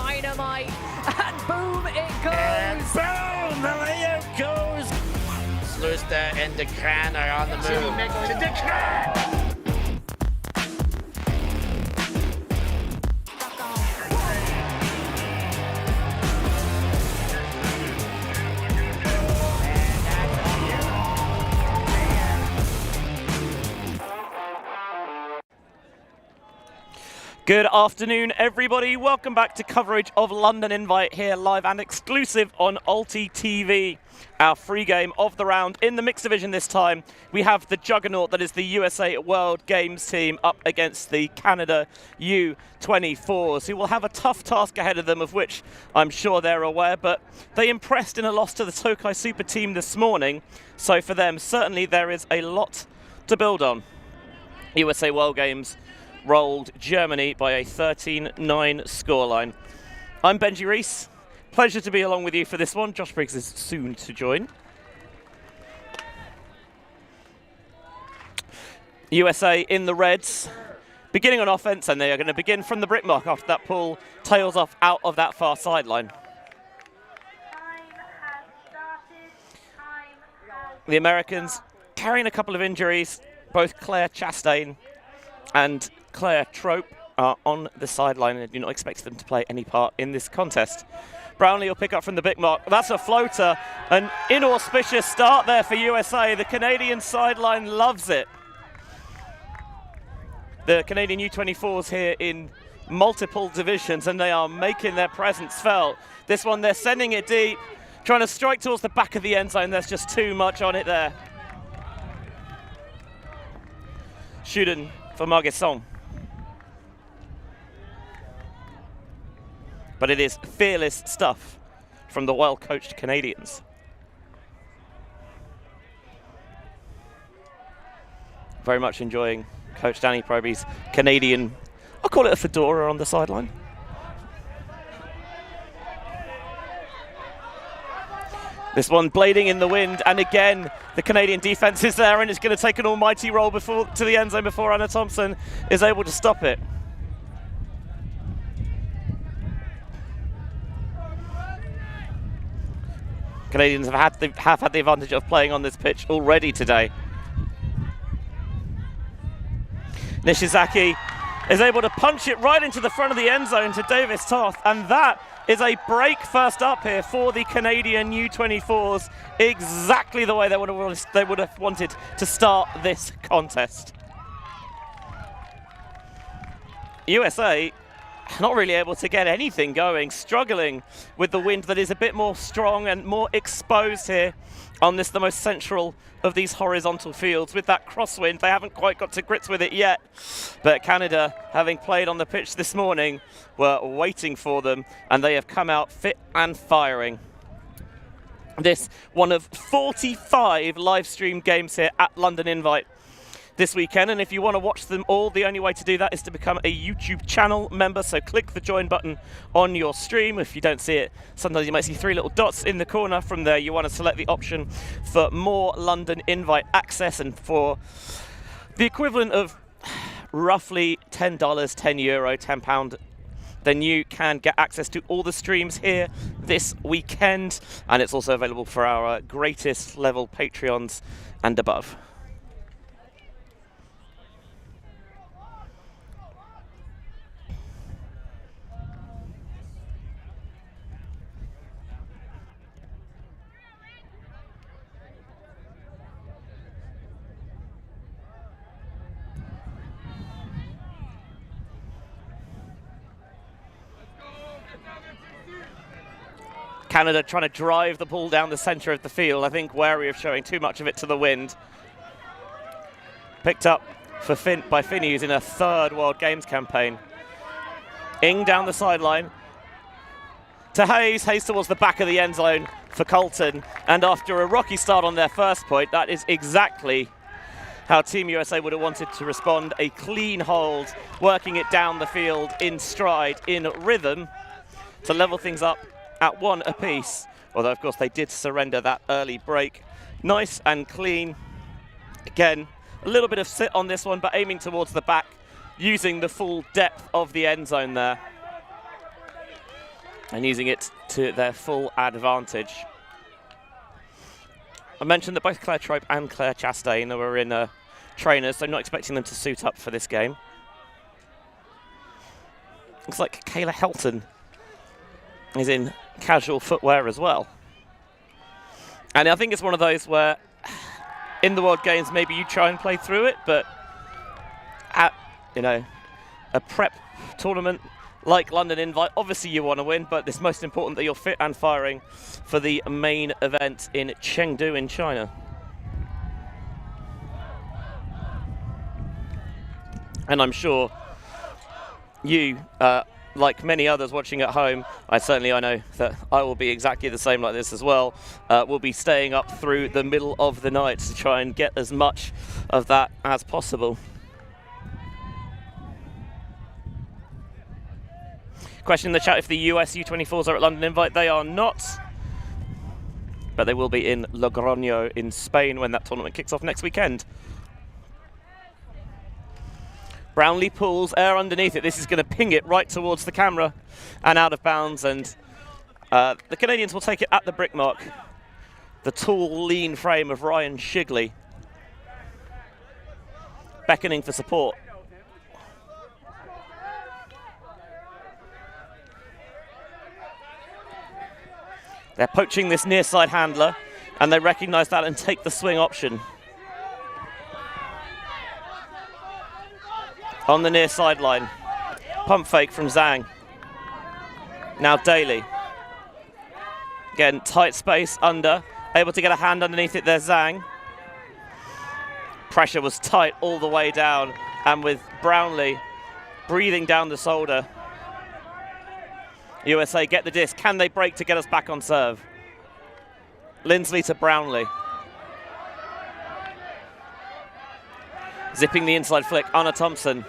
dynamite, and boom it goes! And boom, the layup goes! Sluster and Decran are on the move. To Decran! Good afternoon, everybody. Welcome back to coverage of London Invite here live and exclusive on ULTI.TV. Our free game of the round in the mixed division this time. We have the juggernaut that is the USA World Games team up against the Canada U24s, who will have a tough task ahead of them, of which I'm sure they're aware, but they impressed in a loss to the Tokay SuperTeam this morning. So for them, certainly there is a lot to build on. USA World Games rolled Germany by a 13-9 scoreline. I'm Benji Reese. Pleasure to be along with you for this one. Josh Briggs is soon to join. USA in the reds, beginning on offense, and they are going to begin from the brick mark after that pull tails off out of that far sideline. The Americans carrying a couple of injuries, both Claire Chastain and Claire Trope are on the sideline, and I do not expect them to play any part in this contest. Brownlee will pick up from the big mark. That's a floater. An inauspicious start there for USA. The Canadian sideline loves it. The Canadian U24s here in multiple divisions, and they are making their presence felt. This one, they're sending it deep, trying to strike towards the back of the end zone. There's just too much on it there. Shooting for Margesson. But it is fearless stuff from the well-coached Canadians. Very much enjoying Coach Danny Proby's Canadian, I'll call it a fedora on the sideline. This one blading in the wind, and again, the Canadian defense is there, and it's going to take an almighty roll to the end zone before Anna Thompson is able to stop it. Canadians have had the advantage of playing on this pitch already today. Nishizaki is able to punch it right into the front of the end zone to Davis Toth, and that is a break first up here for the Canadian U24s, exactly the way they would have wanted to start this contest. USA not really able to get anything going, struggling with the wind that is a bit more strong and more exposed here on this, the most central of these horizontal fields. With that crosswind, they haven't quite got to grips with it yet, but Canada, having played on the pitch this morning, were waiting for them, and they have come out fit and firing. This one of 45 live stream games here at London Invite this weekend, and if you want to watch them all, the only way to do that is to become a YouTube channel member. So click the join button on your stream. If you don't see it, sometimes you might see three little dots in the corner. From there, you want to select the option for more London Invite access, and for the equivalent of roughly $10, €10, £10, then you can get access to all the streams here this weekend, and it's also available for our greatest level Patreons and above. Canada trying to drive the ball down the center of the field, I think wary of showing too much of it to the wind. Picked up for by Finney in a third World Games campaign. Ing down the sideline to Hayes. Hayes towards the back of the end zone for Colton. And after a rocky start on their first point, that is exactly how Team USA would have wanted to respond. A clean hold, working it down the field in stride, in rhythm, to level things up at one apiece, although of course they did surrender that early break. Nice and clean. Again, a little bit of sit on this one, but aiming towards the back, using the full depth of the end zone there. and using it to their full advantage. I mentioned that both Claire Trope and Claire Chastain were in trainers, so I'm not expecting them to suit up for this game. Looks like Kayla Helton is in casual footwear as well. And I think it's one of those where in the World Games maybe you try and play through it, but at, you know, a prep tournament like London Invite, obviously you want to win, but it's most important that you're fit and firing for the main event in Chengdu in China. And I'm sure you, like many others watching at home, I know that I will be exactly the same like this as well. We'll be staying up through the middle of the night to try and get as much of that as possible. Question in the chat if the US U24s are at London Invite. They are not, but they will be in Logroño in Spain when that tournament kicks off next weekend. Brownlee pulls air underneath it. This is going to ping it right towards the camera and out of bounds, and the Canadians will take it at the brick mark. The tall, lean frame of Ryan Shigley beckoning for support. They're poaching this near side handler, and they recognise that and take the swing option. On the near sideline, pump fake from Zhang. Now Daly. Again, tight space under, able to get a hand underneath it there, Zhang. Pressure was tight all the way down, and with Brownlee breathing down the shoulder, USA get the disc. Can they break to get us back on serve? Lindsley to Brownlee. Zipping the inside flick, Anna Thompson.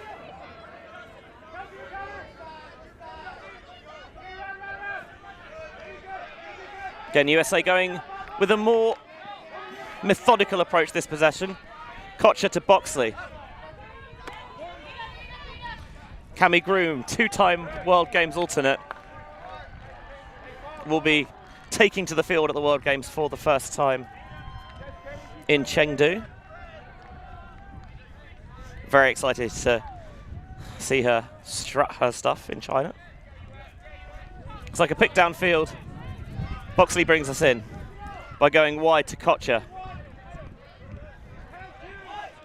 Again, USA going with a more methodical approach this possession. Kocher to Boxley. Cami Groom, two-time World Games alternate, will be taking to the field at the World Games for the first time in Chengdu. Very excited to see her strut her stuff in China. It's like a pick downfield. Boxley brings us in by going wide to Kocher.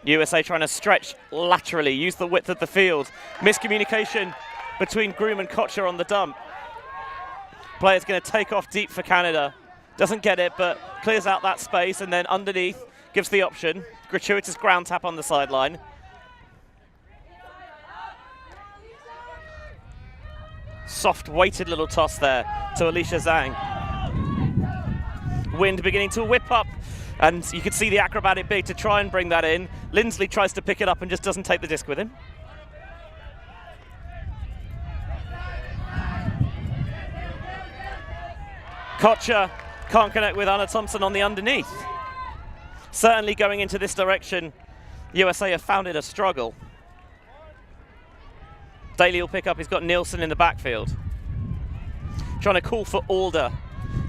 USA trying to stretch laterally, use the width of the field. Miscommunication between Groom and Kocher on the dump. Player's going to take off deep for Canada. Doesn't get it, but clears out that space, and then underneath gives the option. Gratuitous ground tap on the sideline. Soft weighted little toss there to Alicia Zhang. Wind beginning to whip up, and you can see the acrobatic big to try and bring that in. Lindsley tries to pick it up and just doesn't take the disc with him. Kocher can't connect with Anna Thompson on the underneath. Certainly going into this direction, USA have found it a struggle. Daly will pick up, he's got Nielsen in the backfield. Trying to call for Alder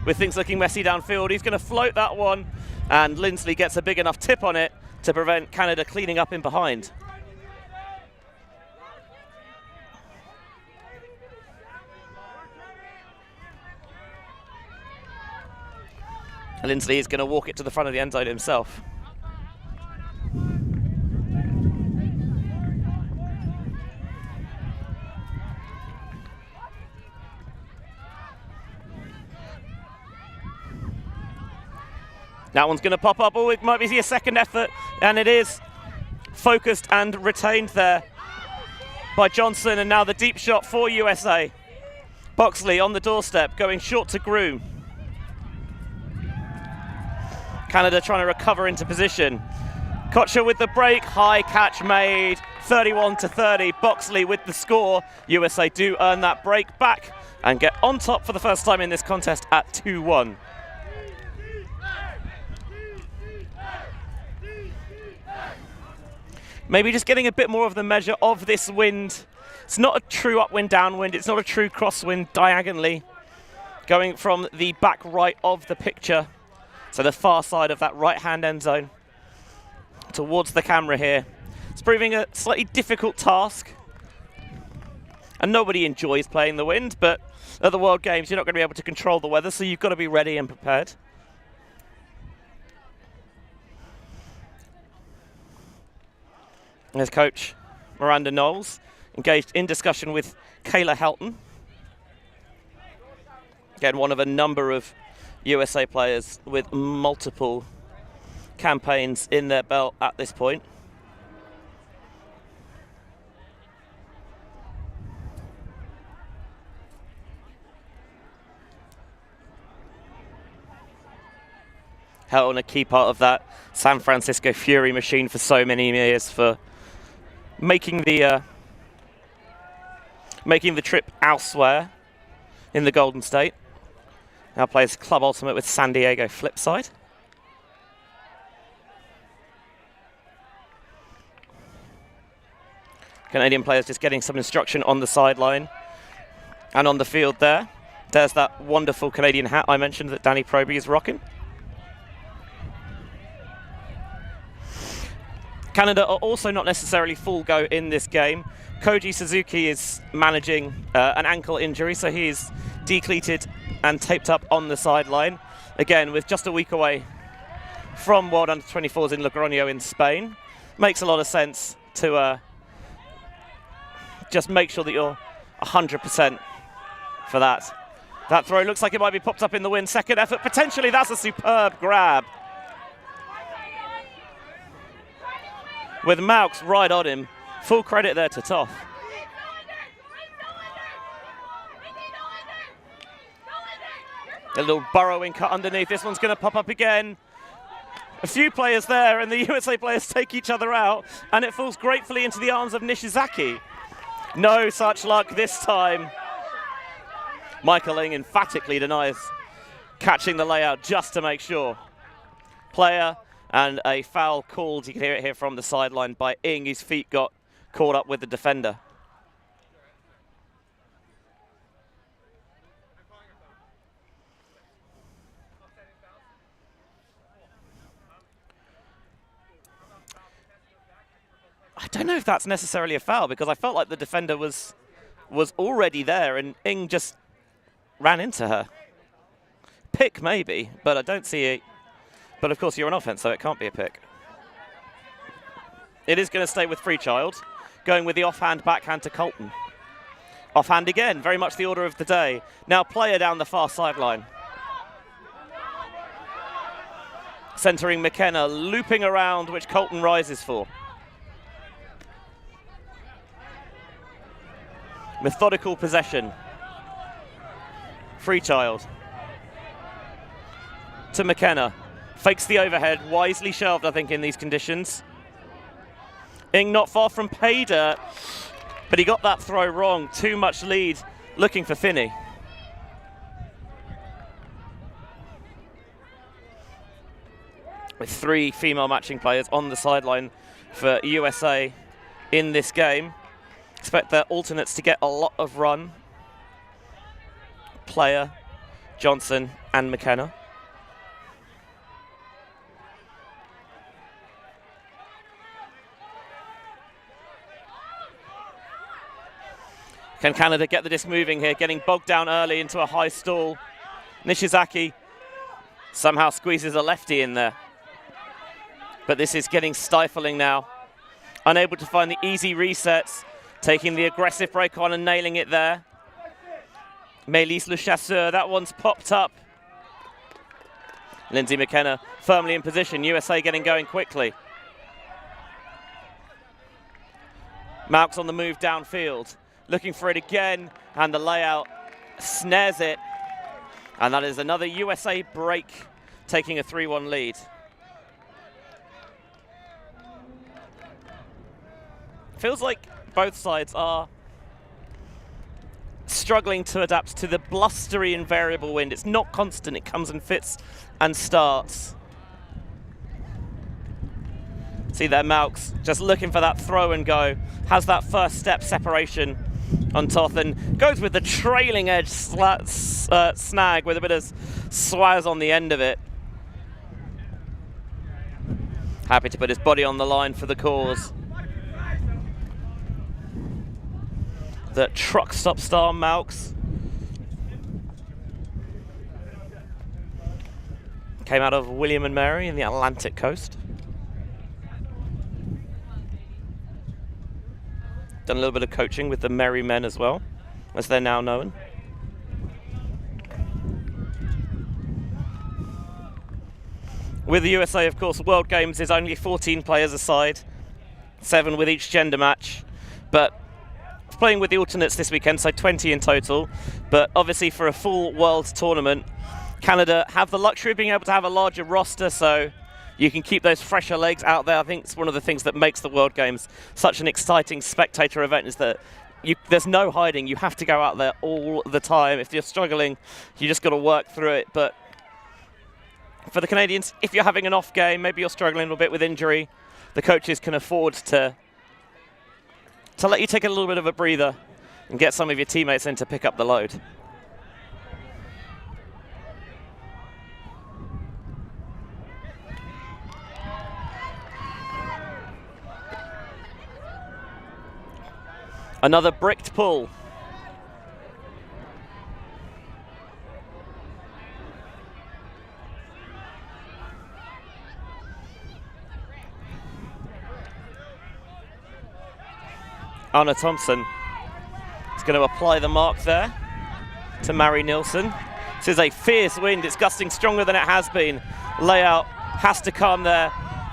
with things looking messy downfield. He's going to float that one, and Lindsley gets a big enough tip on it to prevent Canada cleaning up in behind. Lindsley is going to walk it to the front of the end zone himself. That one's going to pop up. Oh, it might be a second effort, and it is focused and retained there by Johnson, and now the deep shot for USA. Boxley on the doorstep, going short to Groom. Canada trying to recover into position. Kocher with the break, high catch made, 31-30. Boxley with the score. USA do earn that break back and get on top for the first time in this contest at 2-1. Maybe just getting a bit more of the measure of this wind. It's not a true upwind, downwind. It's not a true crosswind diagonally. going from the back right of the picture, so the far side of that right-hand end zone, towards the camera here. It's proving a slightly difficult task, and nobody enjoys playing the wind, but at the World Games, you're not going to be able to control the weather, so you've got to be ready and prepared. There's coach Miranda Knowles, engaged in discussion with Kayla Helton. Again, one of a number of USA players with multiple campaigns in their belt at this point. Helton, a key part of that San Francisco Fury machine for so many years, for making the trip elsewhere in the Golden State. Now plays Club Ultimate with San Diego Flipside. Canadian players just getting some instruction on the sideline and on the field there. There's that wonderful Canadian hat I mentioned that Danny Proby is rocking. Canada are also not necessarily full go in this game. Koji Suzuki is managing an ankle injury, so he's decleated and taped up on the sideline. Again, with just a week away from World Under-24s in Logroño in Spain. Makes a lot of sense to just make sure that you're 100% for that. That throw looks like it might be popped up in the wind. Second effort, potentially, that's a superb grab. With Maux right on him. Full credit there to Toff. A little burrowing cut underneath. This one's going to pop up again. A few players there, and the USA players take each other out, and it falls gratefully into the arms of Nishizaki. No such luck this time. Michael Ing emphatically denies catching the layout just to make sure. Player and a foul called. You can hear it here from the sideline by Ing. His feet got caught up with the defender. I don't know if that's necessarily a foul, because I felt like the defender was already there and Ing just ran into her. Pick maybe, but I don't see it. But of course you're on offense, so it can't be a pick. It is going to stay with Freechild, going with the offhand backhand to Colton. Offhand again, very much the order of the day. Now player down the far sideline. Centering McKenna, looping around, which Colton rises for. Methodical possession. Freechild to McKenna. Fakes the overhead, wisely shelved, I think, in these conditions. Ing not far from pay dirt, but he got that throw wrong. Too much lead, looking for Finney. With 3 female matching players on the sideline for USA in this game. Expect their alternates to get a lot of run. Player, Johnson, and McKenna. Can Canada get the disc moving here? Getting bogged down early into a high stall. Nishizaki somehow squeezes a lefty in there. But this is getting stifling now. Unable to find the easy resets. Taking the aggressive break on and nailing it there. Mélisse Le Chasseur, that one's popped up. Lindsay McKenna firmly in position. USA getting going quickly. Maux on the move downfield. Looking for it again, and the layout snares it. And that is another USA break, taking a 3-1 lead. Feels like both sides are struggling to adapt to the blustery and variable wind. It's not constant, it comes in fits and starts. See there, Maux just looking for that throw and go. Has that first step separation on Toth and goes with the trailing edge snag with a bit of swaz on the end of it. Happy to put his body on the line for the cause. The truck stop star Malks came out of William and Mary in the Atlantic coast. Done a little bit of coaching with the Merry Men as well, as they're now known. With the USA, of course, World Games is only 14 players a side, 7 with each gender match, but playing with the alternates this weekend, so 20 in total. But obviously for a full world tournament, Canada have the luxury of being able to have a larger roster, so you can keep those fresher legs out there. I think it's one of the things that makes the World Games such an exciting spectator event, is that there's no hiding. You have to go out there all the time. If you're struggling, you just got to work through it. But for the Canadians, if you're having an off game, maybe you're struggling a little bit with injury, the coaches can afford to let you take a little bit of a breather and get some of your teammates in to pick up the load. Another bricked pull. Anna Thompson is going to apply the mark there to Mary Nilsson. This is a fierce wind. It's gusting stronger than it has been. Layout has to come there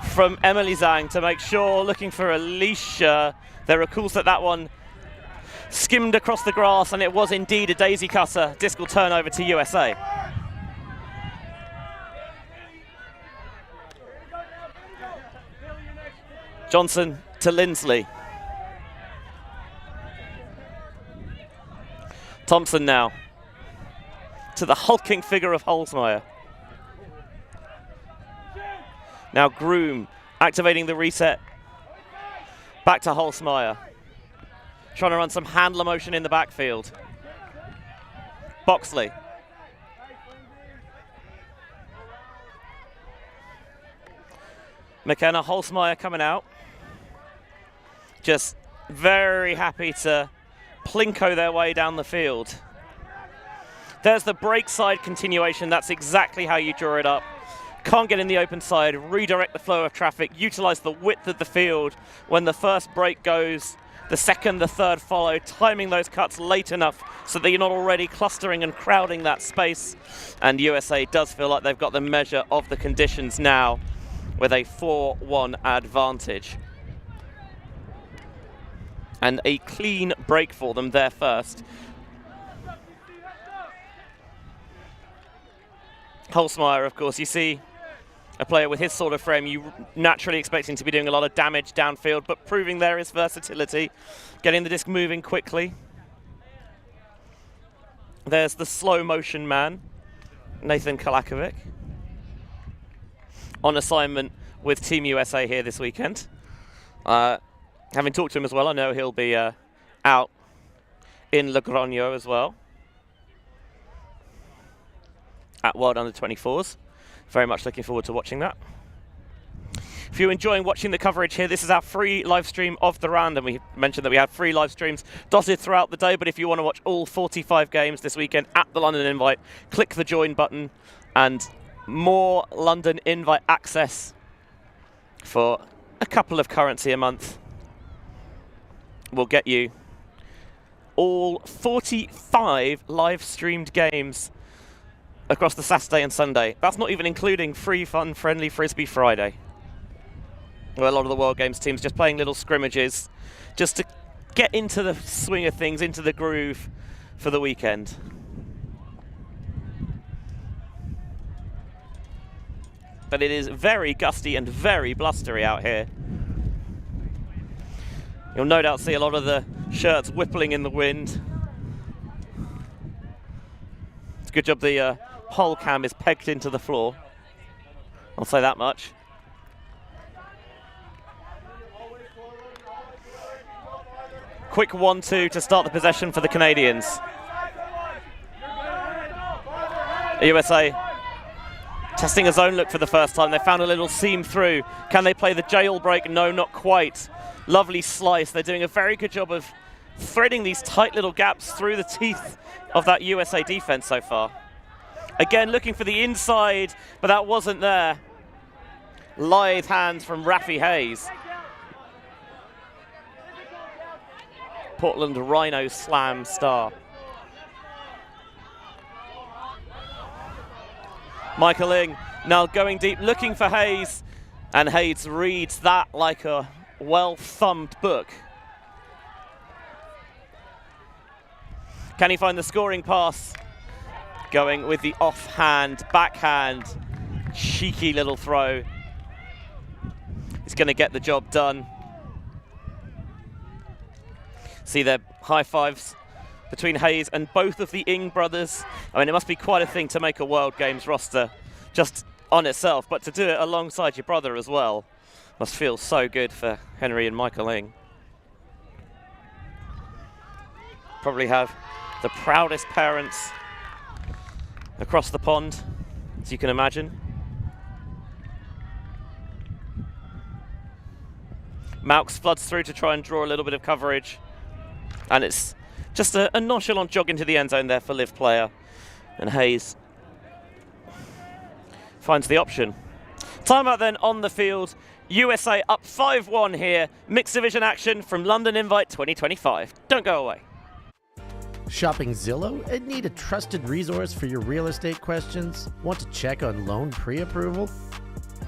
from Emily Zhang to make sure, looking for Alicia. There are calls that one skimmed across the grass, and it was indeed a daisy cutter. Disc will turn over to USA. Johnson to Lindsley. Thompson now to the hulking figure of Holzmeier. Now Groom activating the reset. Back to Holzmeier. Trying to run some handler motion in the backfield. Boxley. McKenna, Holzmeier coming out. Just very happy to plinko their way down the field. There's the break side continuation. That's exactly how you draw it up. Can't get in the open side, redirect the flow of traffic, utilize the width of the field when the first break goes, the second, the third follow, timing those cuts late enough so that you're not already clustering and crowding that space. And USA does feel like they've got the measure of the conditions now with a 4-1 advantage. And a clean break for them there first. Holzmeier, of course, you see a player with his sort of frame, you naturally expect him to be doing a lot of damage downfield, but proving there his versatility, getting the disc moving quickly. There's the slow motion man, Nathan Kalakovic, on assignment with Team USA here this weekend. Having talked to him as well, I know he'll be out in Logroño as well at World Under-24s. Very much looking forward to watching that. If you're enjoying watching the coverage here, this is our free live stream of the round, and we mentioned that we have free live streams dotted throughout the day, but if you want to watch all 45 games this weekend at the London Invite, click the join button, and more London Invite access for a couple of currency a month will get you all 45 live streamed games across the Saturday and Sunday. That's not even including free, fun, friendly Frisbee Friday, where a lot of the World Games teams just playing little scrimmages just to get into the swing of things, into the groove for the weekend. But it is very gusty and very blustery out here. You'll no doubt see a lot of the shirts whippling in the wind. It's a good job the pole cam is pegged into the floor. I'll say that much. quick 1-2 to start the possession for the Canadians. USA testing a zone look for the first time. They found a little seam through. Can they play the jailbreak? No, not quite. Lovely slice. They're doing a very good job of threading these tight little gaps through the teeth of that USA defense so far. Again, looking for the inside, but that wasn't there. Lithe hands from Rafi Hayes. Portland Rhino Slam star. Michael Ing now going deep, looking for Hayes, and Hayes reads that like a well-thumbed book. Can he find the scoring pass? Going with the offhand, backhand, cheeky little throw. He's going to get the job done. See their high fives between Hayes and both of the Ing brothers. I mean, it must be quite a thing to make a World Games roster just on itself, but to do it alongside your brother as well must feel so good for Henry and Michael Ing. Probably have the proudest parents across the pond, as you can imagine. Maux floods through to try and draw a little bit of coverage. And it's just a nonchalant jog into the end zone there for Liv player. And Hayes finds the option. Timeout then on the field. USA up 5-1 here. Mixed division action from London Invite 2025. Don't go away. Shopping Zillow and need a trusted resource for your real estate questions? Want to check on loan pre-approval?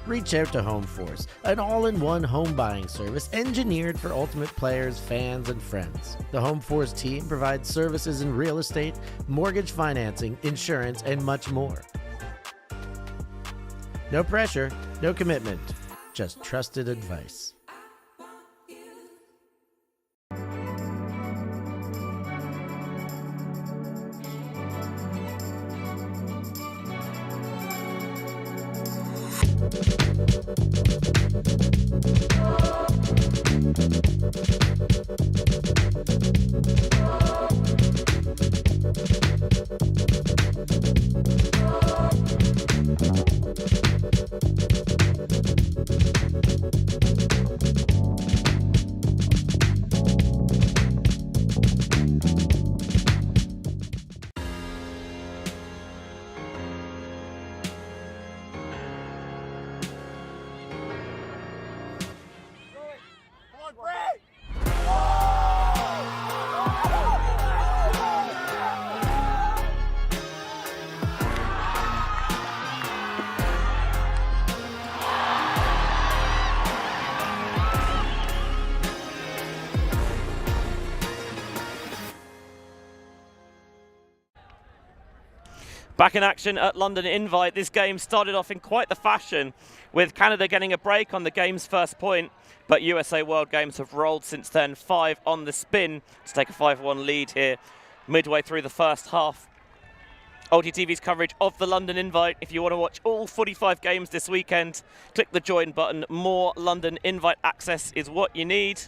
Reach out to HomeForce, an all-in-one home buying service engineered for ultimate players, fans, and friends. The HomeForce team provides services in real estate, mortgage financing, insurance, and much more. No pressure, no commitment, just trusted advice. Back in action at London Invite. This game started off in quite the fashion, with Canada getting a break on the game's first point, but USA World Games have rolled since then, 5 on the spin to take a 5-1 lead here midway through the first half. ULTI.TV's coverage of the London Invite. If you want to watch all 45 games this weekend, click the join button. More London Invite access is what you need.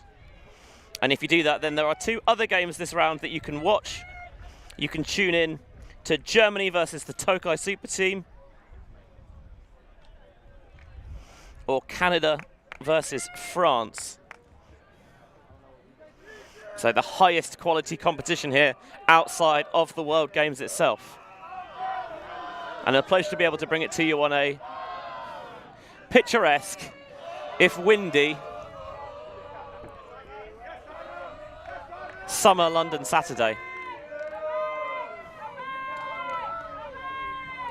And if you do that, then there are 2 other games this round that you can watch. You can tune in to Germany versus the Tokay SuperTeam, or Canada versus France. So the highest quality competition here outside of the World Games itself. And a pleasure to be able to bring it to you on a picturesque, if windy, summer London Saturday.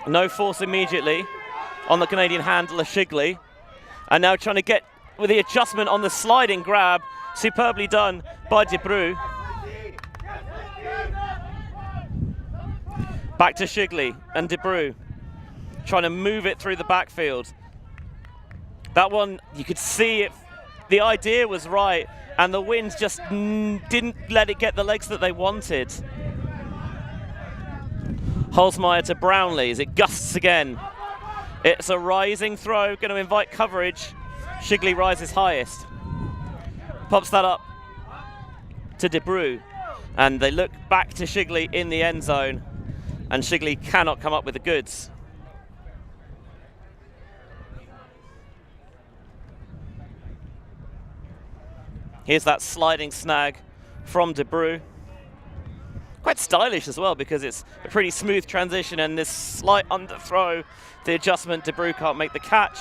No force immediately on the Canadian handler, Shigley. And now trying to get with the adjustment on the sliding grab. Superbly done by De Bruyne. Back to Shigley and De Bruyne. Trying to move it through the backfield. That one, you could see it. The idea was right. And the wind just didn't let it get the legs that they wanted. Holzmeyer to Brownlee as it gusts again. It's a rising throw, going to invite coverage. Shigley rises highest. Pops that up to De Bruyne. And they look back to Shigley in the end zone, and Shigley cannot come up with the goods. Here's that sliding snag from De Bruyne. Quite stylish as well, because it's a pretty smooth transition, and this slight underthrow, the adjustment, De Bruyne can't make the catch.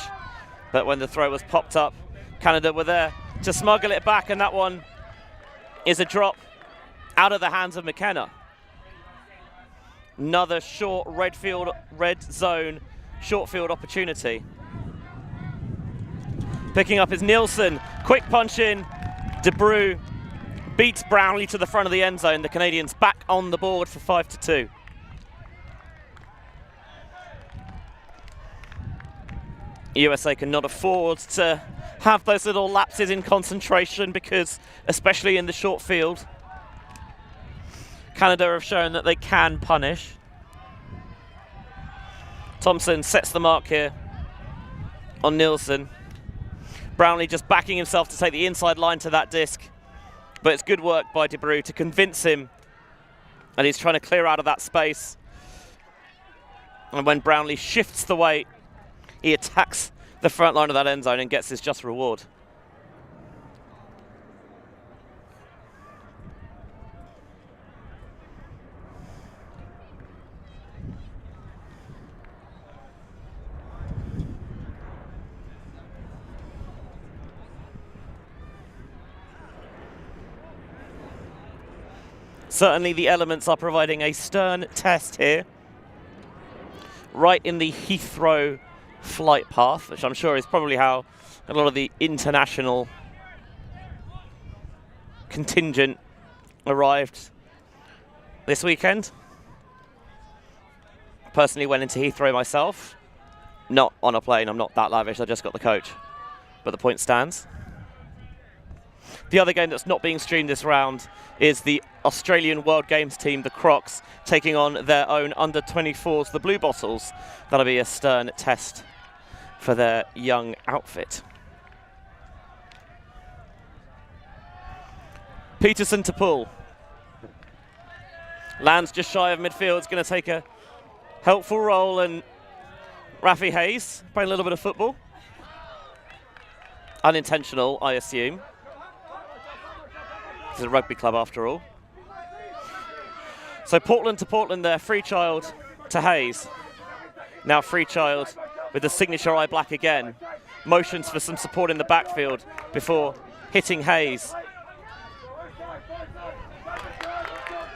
But when the throw was popped up, Canada were there to smuggle it back, and that one is a drop out of the hands of McKenna. Another short red zone, short field opportunity. Picking up is Nielsen, quick punch in. De Bruyne beats Brownlee to the front of the end zone. The Canadians back on the board for 5-2. USA cannot afford to have those little lapses in concentration, because especially in the short field, Canada have shown that they can punish. Thompson sets the mark here on Nielsen. Brownlee just backing himself to take the inside line to that disc. But it's good work by De Bruyne to convince him, and he's trying to clear out of that space. And when Brownlee shifts the weight, he attacks the front line of that end zone and gets his just reward. Certainly the elements are providing a stern test here, right in the Heathrow flight path, which I'm sure is probably how a lot of the international contingent arrived this weekend. Personally went into Heathrow myself, not on a plane, I'm not that lavish, I just got the coach, but the point stands. The other game that's not being streamed this round is the Australian World Games team, the Crocs, taking on their own under-24s, the Blue Bottles. That'll be a stern test for their young outfit. Peterson to pull. Lands just shy of midfield. It's going to take a helpful role, and Rafi Hayes playing a little bit of football. Unintentional, I assume. It's a rugby club after all. So Portland to Portland there, Freechild to Hayes. Now Freechild with the signature eye black again. Motions for some support in the backfield before hitting Hayes.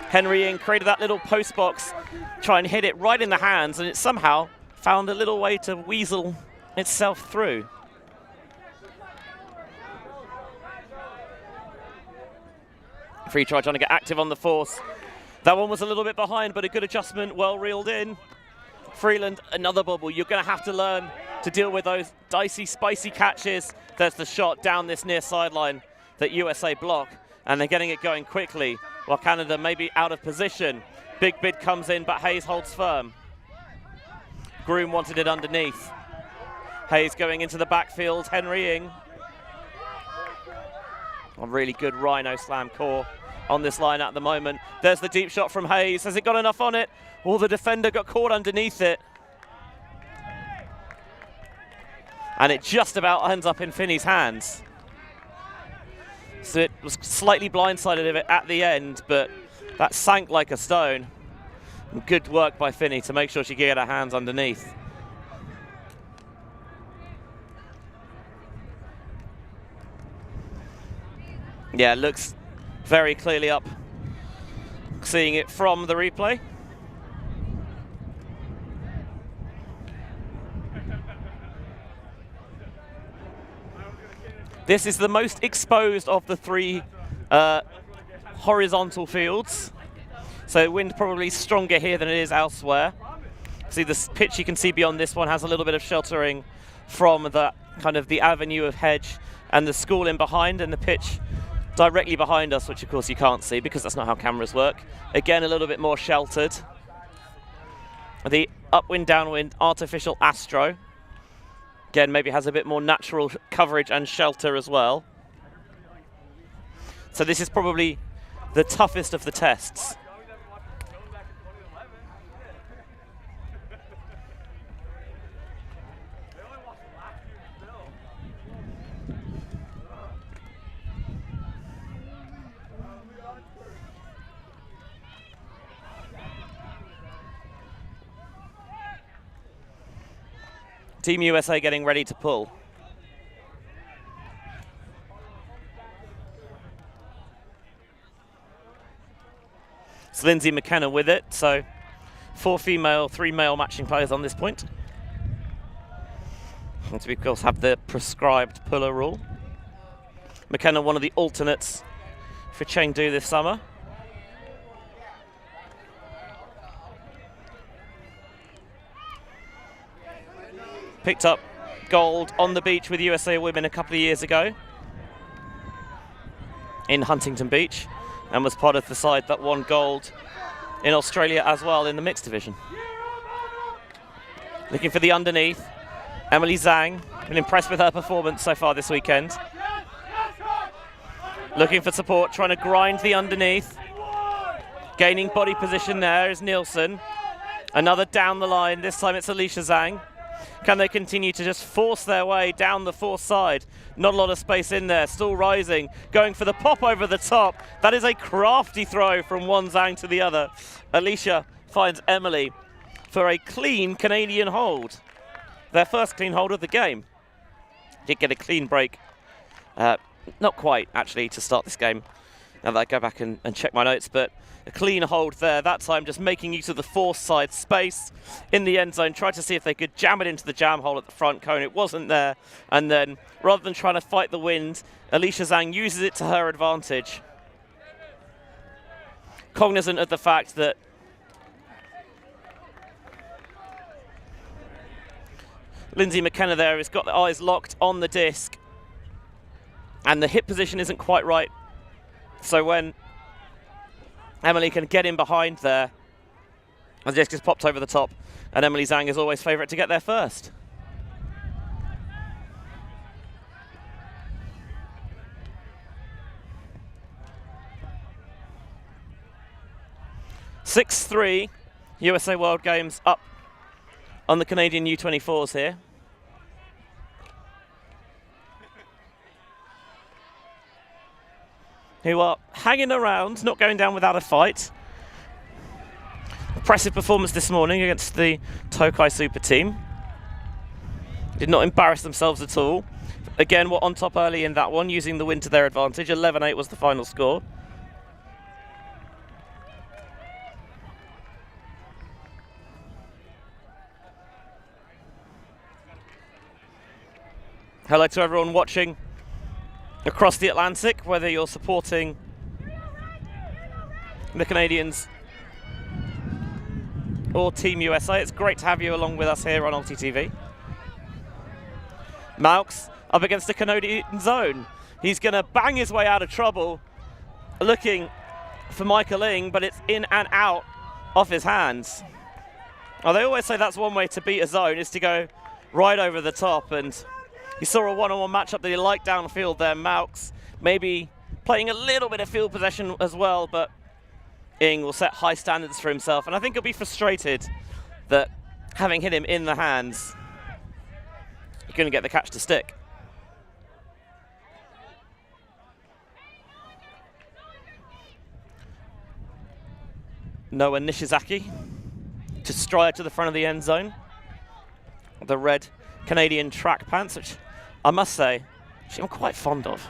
Henry Ing created that little post box, try and hit it right in the hands, and it somehow found a little way to weasel itself through. Freechild trying to get active on the force. That one was a little bit behind, but a good adjustment, well reeled in. Freeland, another bubble. You're going to have to learn to deal with those dicey, spicy catches. There's the shot down this near sideline that USA block, and they're getting it going quickly, while Canada may be out of position. Big bid comes in, but Hayes holds firm. Groom wanted it underneath. Hayes going into the backfield, Henry Ing. A really good Rhino slam core on this line at the moment. There's the deep shot from Hayes. Has it got enough on it? Oh, the defender got caught underneath it. And it just about ends up in Finney's hands. So it was slightly blindsided of it at the end, but that sank like a stone. And good work by Finney to make sure she could get her hands underneath. Yeah, looks very clearly up, seeing it from the replay. This is the most exposed of the three horizontal fields. So wind probably stronger here than it is elsewhere. See, this pitch you can see beyond this one has a little bit of sheltering from the kind of the avenue of hedge and the school in behind, and the pitch directly behind us, which of course you can't see because that's not how cameras work. Again, a little bit more sheltered. The upwind, downwind, artificial Astro. Again, maybe has a bit more natural coverage and shelter as well. So this is probably the toughest of the tests. Team USA getting ready to pull. It's Lindsay McKenna with it, so 4 female, 3 male matching players on this point. And we of course have the prescribed puller rule. McKenna, one of the alternates for Chengdu this summer. Picked up gold on the beach with USA Women a couple of years ago in Huntington Beach, and was part of the side that won gold in Australia as well in the mixed division. Looking for the underneath, Emily Zhang, been impressed with her performance so far this weekend. Looking for support, trying to grind the underneath. Gaining body position there is Nielsen. Another down the line, this time it's Alicia Zhang. Can they continue to just force their way down the fourth side? Not a lot of space in there, still rising, going for the pop over the top. That is a crafty throw from one Zhang to the other. Alicia finds Emily for a clean Canadian hold. Their first clean hold of the game. Did get a clean break. Not quite, actually, to start this game. Now that I go back and check my notes, but a clean hold there, that time just making use of the fourth side space in the end zone. Tried to see if they could jam it into the jam hole at the front cone. It wasn't there. And then, rather than trying to fight the wind, Alicia Zhang uses it to her advantage. Cognizant of the fact that Lindsay McKenna there has got the eyes locked on the disc. And the hip position isn't quite right. So when Emily can get in behind there, the disc is popped over the top, and Emily Zhang is always favourite to get there first. (6-3) USA World Games up on the Canadian U24s here. Who are hanging around, not going down without a fight. Impressive performance this morning against the Tokay SuperTeam. Did not embarrass themselves at all. Again, were on top early in that one, using the win to their advantage. 11-8 was the final score. Hello to everyone watching across the Atlantic, whether you're supporting the Canadians or Team USA. It's great to have you along with us here on ULTI.TV. Maux up against the Canadian zone. He's going to bang his way out of trouble, looking for Michael Ing, but it's in and out off his hands. Oh, they always say that's one way to beat a zone, is to go right over the top, and you saw a one-on-one matchup that he liked downfield there. Maux maybe playing a little bit of field possession as well, but Ing will set high standards for himself, and I think he'll be frustrated that having hit him in the hands, he couldn't get the catch to stick. Noah Nishizaki to stride to the front of the end zone. The red Canadian track pants, which I must say, I'm quite fond of.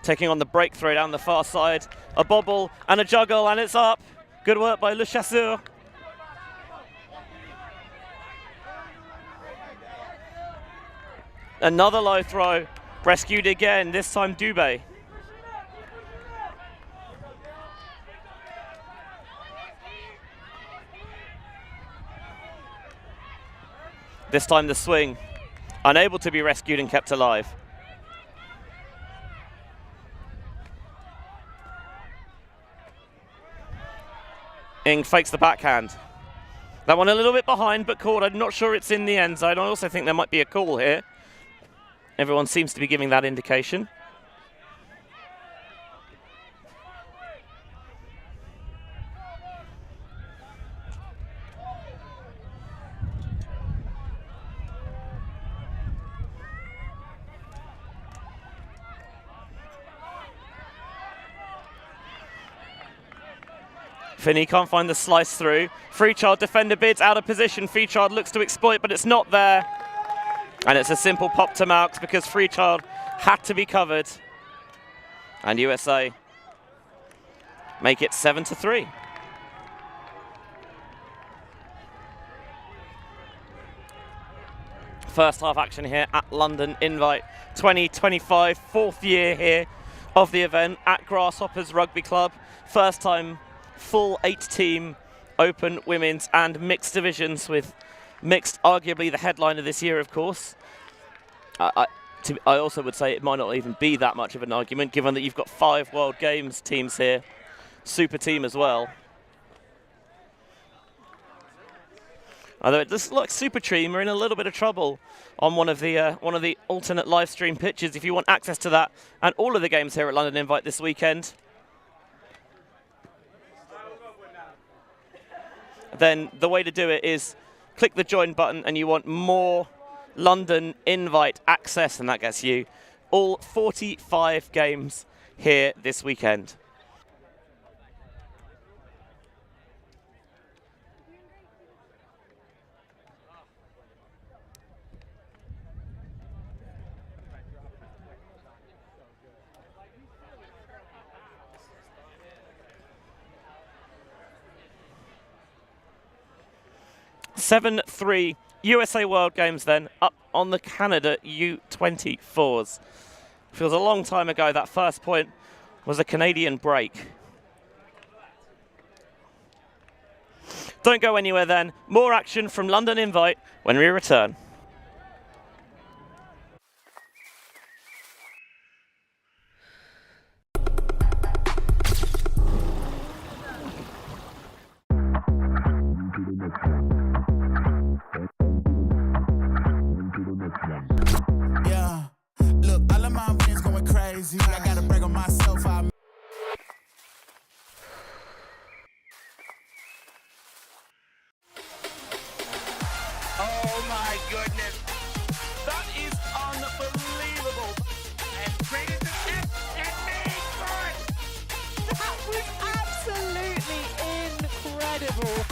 Taking on the break throw down the far side. A bobble and a juggle, and it's up. Good work by Le Chasseur. Another low throw. Rescued again, this time Dubé. This time the swing, unable to be rescued and kept alive. Ing fakes the backhand. That one a little bit behind, but caught. I'm not sure it's in the end zone. I also think there might be a call here. Everyone seems to be giving that indication. Finney can't find the slice through. Freechild defender bids out of position. Freechild looks to exploit, but it's not there. And it's a simple pop to Malks because Freechild had to be covered. And USA make it 7-3. First half action here at London Invite 2025, fourth year here of the event at Grasshoppers Rugby Club. First time full 8-team open women's and mixed divisions, with mixed arguably the headliner this year, of course. I also would say it might not even be that much of an argument, given that you've got 5 World Games teams here, Super Team as well. Although it looks like Super Team are in a little bit of trouble on one of the alternate live stream pitches. If you want access to that and all of the games here at London Invite this weekend, then the way to do it is click the join button, and you want more London Invite access, and that gets you all 45 games here this weekend. (7-3) USA World Games then, up on the Canada U24s. Feels a long time ago that first point was a Canadian break. Don't go anywhere then. More action from London Invite when we return. I gotta brag on myself. Oh my goodness. That is unbelievable. And created the shift and made good. That was absolutely incredible.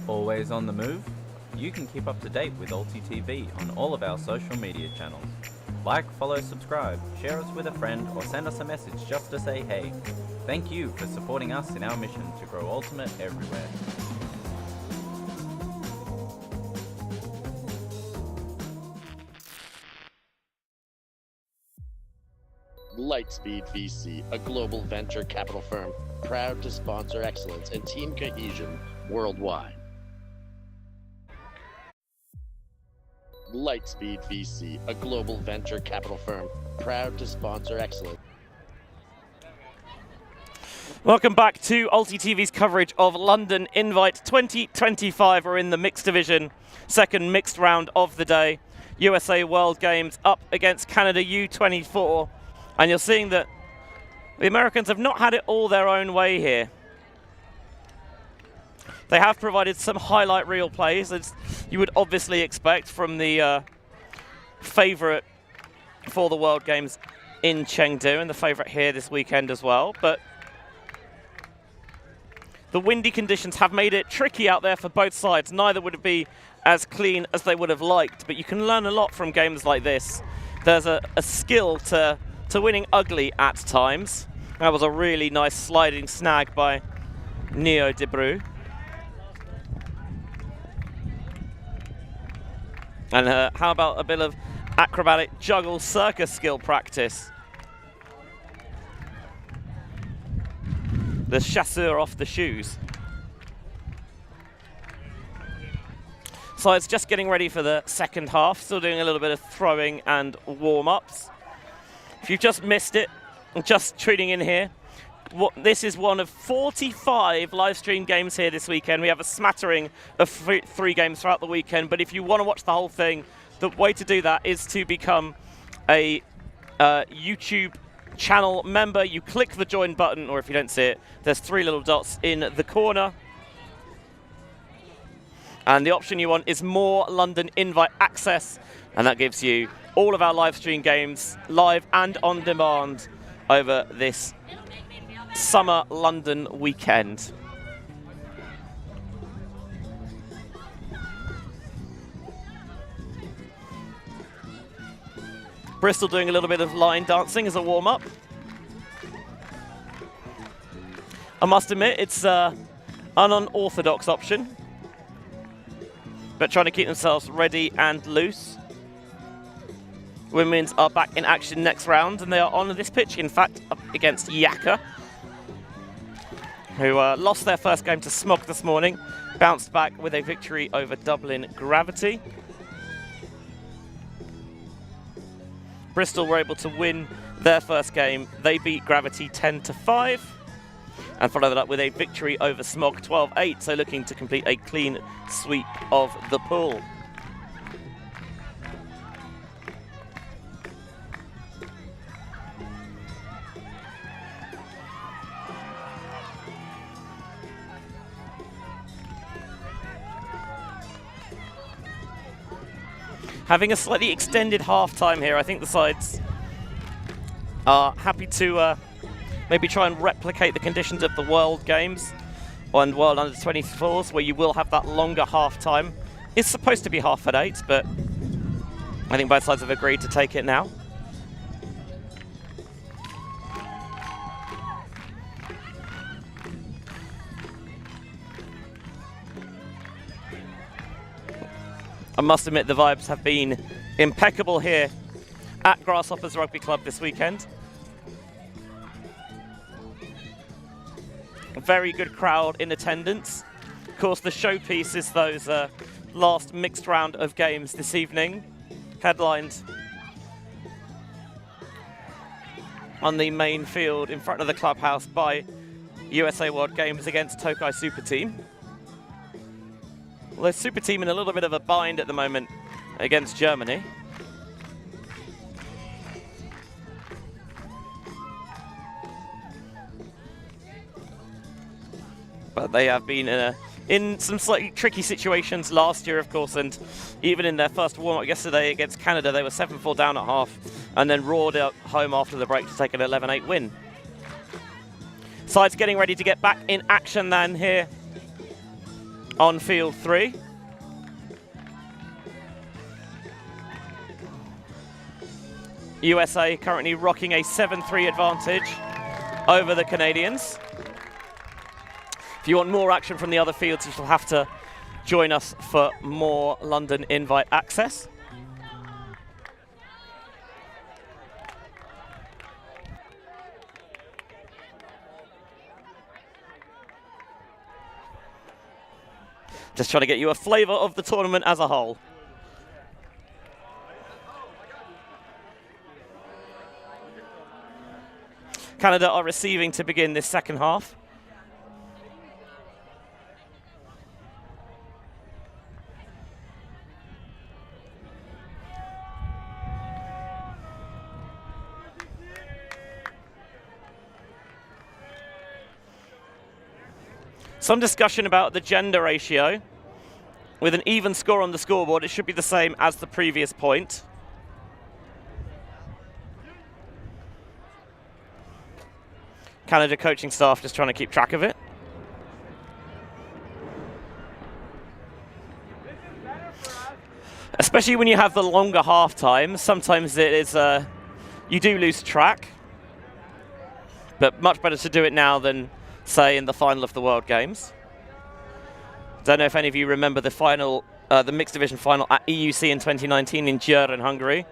Always on the move? You can keep up to date with ULTI.TV on all of our social media channels. Like, follow, subscribe, share us with a friend, or send us a message just to say hey. Thank you for supporting us in our mission to grow Ultimate everywhere. Lightspeed VC, a global venture capital firm, proud to sponsor excellence and team cohesion worldwide. Lightspeed VC, a global venture capital firm, proud to sponsor excellence. Welcome back to ULTI.TV's coverage of London Invite 2025. We're in the mixed division, second mixed round of the day. USA World Games up against Canada U24. And you're seeing that the Americans have not had it all their own way here. They have provided some highlight reel plays, as you would obviously expect from the favourite for the World Games in Chengdu, and the favourite here this weekend as well. But the windy conditions have made it tricky out there for both sides. Neither would it be as clean as they would have liked, but you can learn a lot from games like this. There's a skill to winning ugly at times. That was a really nice sliding snag by Neo Debru. And how about a bit of acrobatic juggle circus skill practice? The chasseur off the shoes. Sides just getting ready for the second half, still doing a little bit of throwing and warm-ups. If you've just missed it, just tuning in here, this is one of 45 live stream games here this weekend. We have a smattering of three games throughout the weekend, but if you want to watch the whole thing, the way to do that is to become a YouTube channel member. You click the join button, or if you don't see it, there's three little dots in the corner. And the option you want is more London invite access, and that gives you all of our live stream games live and on demand over this summer London weekend. Bristol doing a little bit of line dancing as a warm-up. I must admit, it's an unorthodox option, but trying to keep themselves ready and loose. Women's are back in action next round, and they are on this pitch, in fact, up against Yaka, who lost their first game to Smog this morning, bounced back with a victory over Dublin Gravity. Bristol were able to win their first game. They beat Gravity 10-5 and followed that up with a victory over Smog 12-8, so looking to complete a clean sweep of the pool. Having a slightly extended half-time here, I think the sides are happy to maybe try and replicate the conditions of the World Games and World Under-24s, where you will have that longer half-time. It's supposed to be 8:30, but I think both sides have agreed to take it now. I must admit, the vibes have been impeccable here at Grasshoppers Rugby Club this weekend. A very good crowd in attendance. Of course, the showpiece is those last mixed round of games this evening, headlined on the main field in front of the clubhouse by USA World Games against Tokay SuperTeam. Well, Super Team in a little bit of a bind at the moment against Germany. But they have been in some slightly tricky situations last year, of course, and even in their first warm-up yesterday against Canada, they were 7-4 down at half and then roared out home after the break to take an 11-8 win. Sides getting ready to get back in action then here on field 3. USA currently rocking a 7-3 advantage over the Canadians. If you want more action from the other fields, you shall have to join us for more London invite access. Just trying to get you a flavour of the tournament as a whole. Canada are receiving to begin this second half. Some discussion about the gender ratio. With an even score on the scoreboard, it should be the same as the previous point. Canada coaching staff just trying to keep track of it. Especially when you have the longer half time, sometimes it is you do lose track. But much better to do it now than, say, in the final of the World Games. Don't know if any of you remember the final, the mixed division final at EUC in 2019 in Győr, Hungary.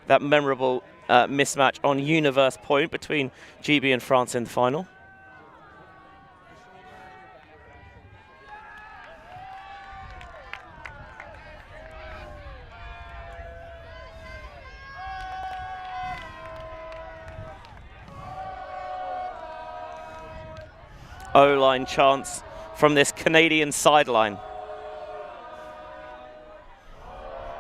That memorable mismatch on universe point between GB and France in the final. O-line chance from this Canadian sideline.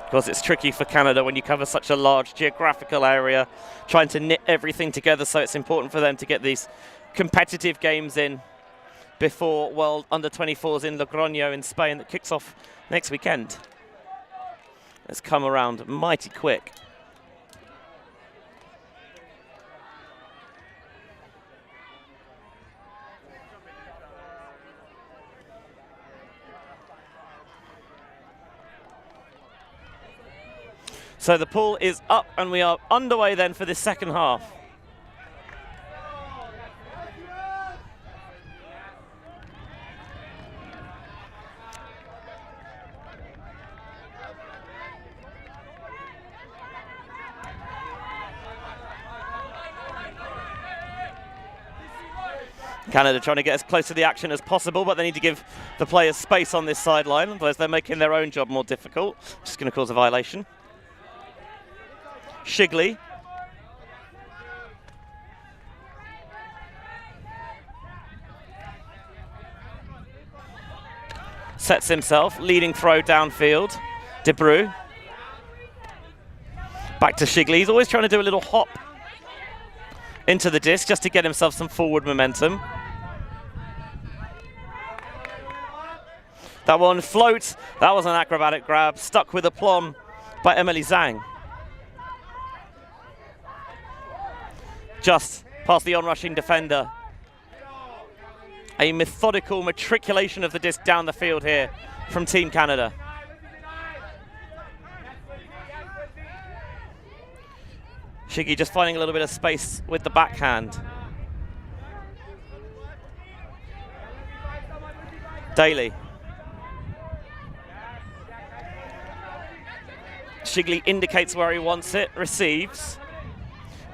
Of course, it's tricky for Canada when you cover such a large geographical area, trying to knit everything together, so it's important for them to get these competitive games in before World Under-24s in Logroño in Spain that kicks off next weekend. It's come around mighty quick. So the pool is up and we are underway then for this second half. Canada trying to get as close to the action as possible, but they need to give the players space on this sideline, otherwise they're making their own job more difficult, which is going to cause a violation. Shigley. Sets himself, leading throw downfield. De Bruyne. Back to Shigley. He's always trying to do a little hop into the disc just to get himself some forward momentum. That one floats. That was an acrobatic grab, stuck with aplomb by Emily Zhang. Just past the onrushing defender. A methodical matriculation of the disc down the field here from Team Canada. Shiggy just finding a little bit of space with the backhand. Daly. Shigley indicates where he wants it, receives,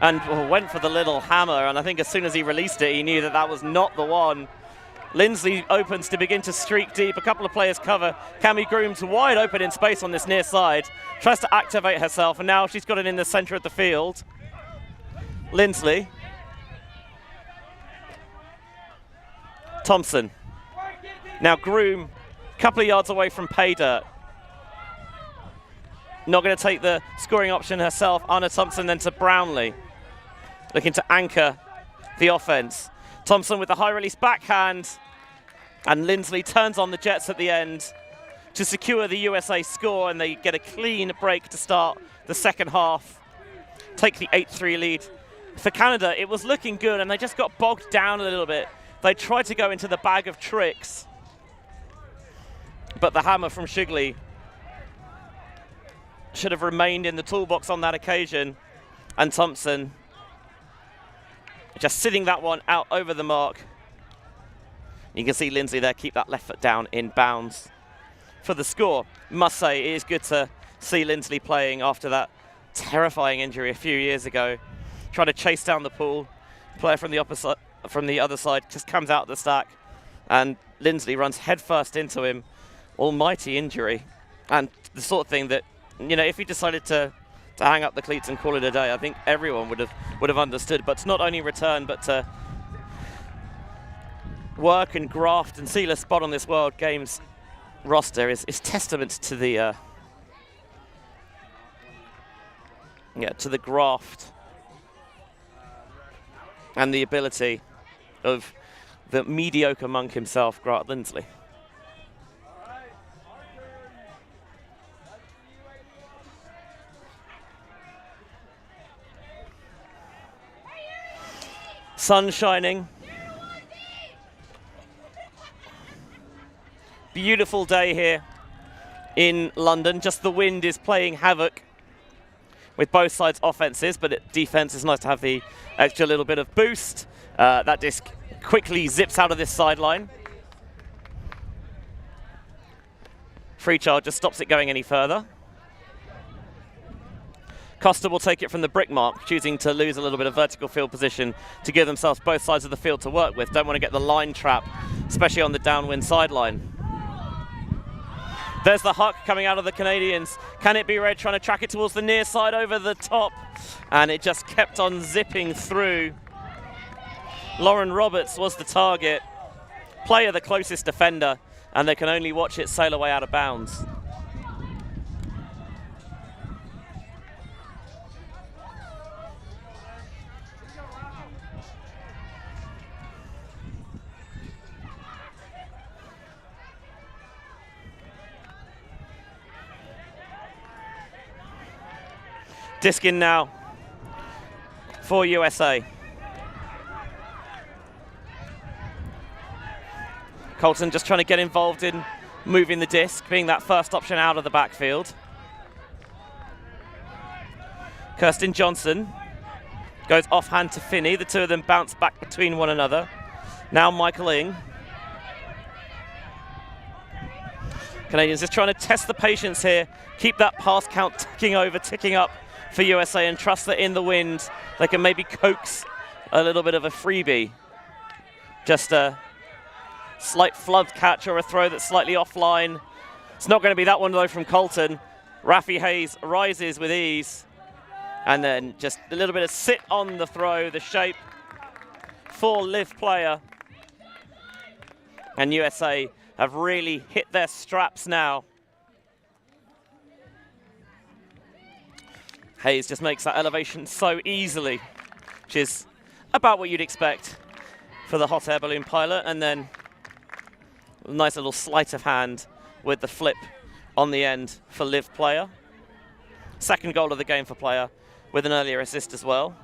and went for the little hammer, and I think as soon as he released it, he knew that that was not the one. Lindsley opens to begin to streak deep. A couple of players cover. Cami Grooms wide open in space on this near side. Tries to activate herself, and now she's got it in the center of the field. Lindsley. Thompson. Now Groom, a couple of yards away from pay dirt. Not going to take the scoring option herself. Anna Thompson then to Brownlee. Looking to anchor the offense. Thompson with the high release backhand. And Lindsley turns on the Jets at the end to secure the USA score, and they get a clean break to start the second half. Take the 8-3 lead. For Canada, it was looking good, and they just got bogged down a little bit. They tried to go into the bag of tricks, but the hammer from Shigley should have remained in the toolbox on that occasion. And Thompson just sitting that one out over the mark. You can see Lindsley there keep that left foot down in bounds for the score. Must say, it is good to see Lindsley playing after that terrifying injury a few years ago. Trying to chase down the pool. Player from the other side just comes out of the stack, and Lindsley runs headfirst into him. Almighty injury, and the sort of thing that, you know, if he decided to hang up the cleats and call it a day, I think everyone would have understood. But to not only return, but to work and graft and seal a spot on this World Games roster is testament to the to the graft and the ability of the mediocre monk himself, Grant Lindsley. Sun shining. Beautiful day here in London. Just the wind is playing havoc with both sides' offenses, but defense is nice to have the extra little bit of boost. That disc quickly zips out of this sideline. Free charge just stops it going any further. Costa will take it from the brick mark, choosing to lose a little bit of vertical field position to give themselves both sides of the field to work with. Don't want to get the line trap, especially on the downwind sideline. There's the huck coming out of the Canadians. Can it be Red trying to track it towards the near side over the top? And it just kept on zipping through. Lauren Roberts was the target. player the closest defender, and they can only watch it sail away out of bounds. Disc in now for USA. Colton just trying to get involved in moving the disc, being that first option out of the backfield. Kirsten Johnson goes offhand to Finney. The two of them bounce back between one another. Now Michael Ing. Canadians just trying to test the patience here, keep that pass count ticking up for USA, and trust that in the wind they can maybe coax a little bit of a freebie. Just a slight flood catch or a throw that's slightly offline. It's not going to be that one though from Colton. Rafi Hayes rises with ease, and then just a little bit of sit on the throw, the shape for Liv player. And USA have really hit their straps now. Hayes just makes that elevation so easily, which is about what you'd expect for the hot air balloon pilot. And then a nice little sleight of hand with the flip on the end for Liv player. Second goal of the game for player, with an earlier assist as well.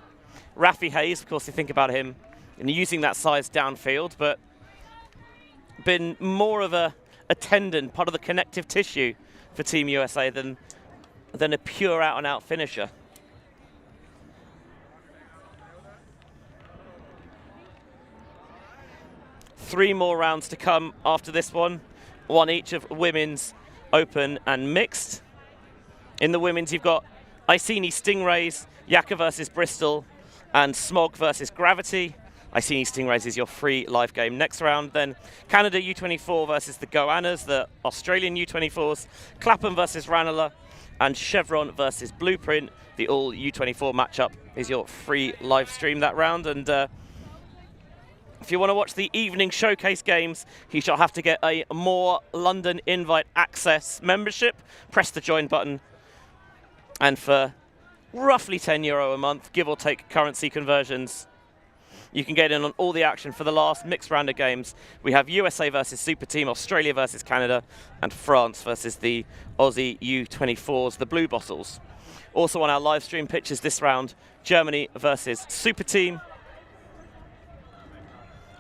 Rafi Hayes, of course, you think about him and using that size downfield, but been more of a tendon, part of the connective tissue for Team USA than a pure out-and-out finisher. Three more rounds to come after this one each of women's, open and mixed. In the women's, you've got Iceni Stingrays, Yaka versus Bristol, and Smog versus Gravity. Iceni Stingrays is your free live game. Next round, then Canada U24 versus the Goannas, the Australian U24s, Clapham versus Ranelagh, and Chevron versus Blueprint. The all U24 matchup is your free live stream that round. And if you want to watch the evening showcase games, you shall have to get a More London Invite Access membership. Press the join button, and for roughly €10 a month, give or take currency conversions, you can get in on all the action for the last mixed round of games. We have USA versus SuperTeam, Australia versus Canada, and France versus the Aussie U24s, the Blue Bottles. Also on our live stream pitches this round, Germany versus SuperTeam,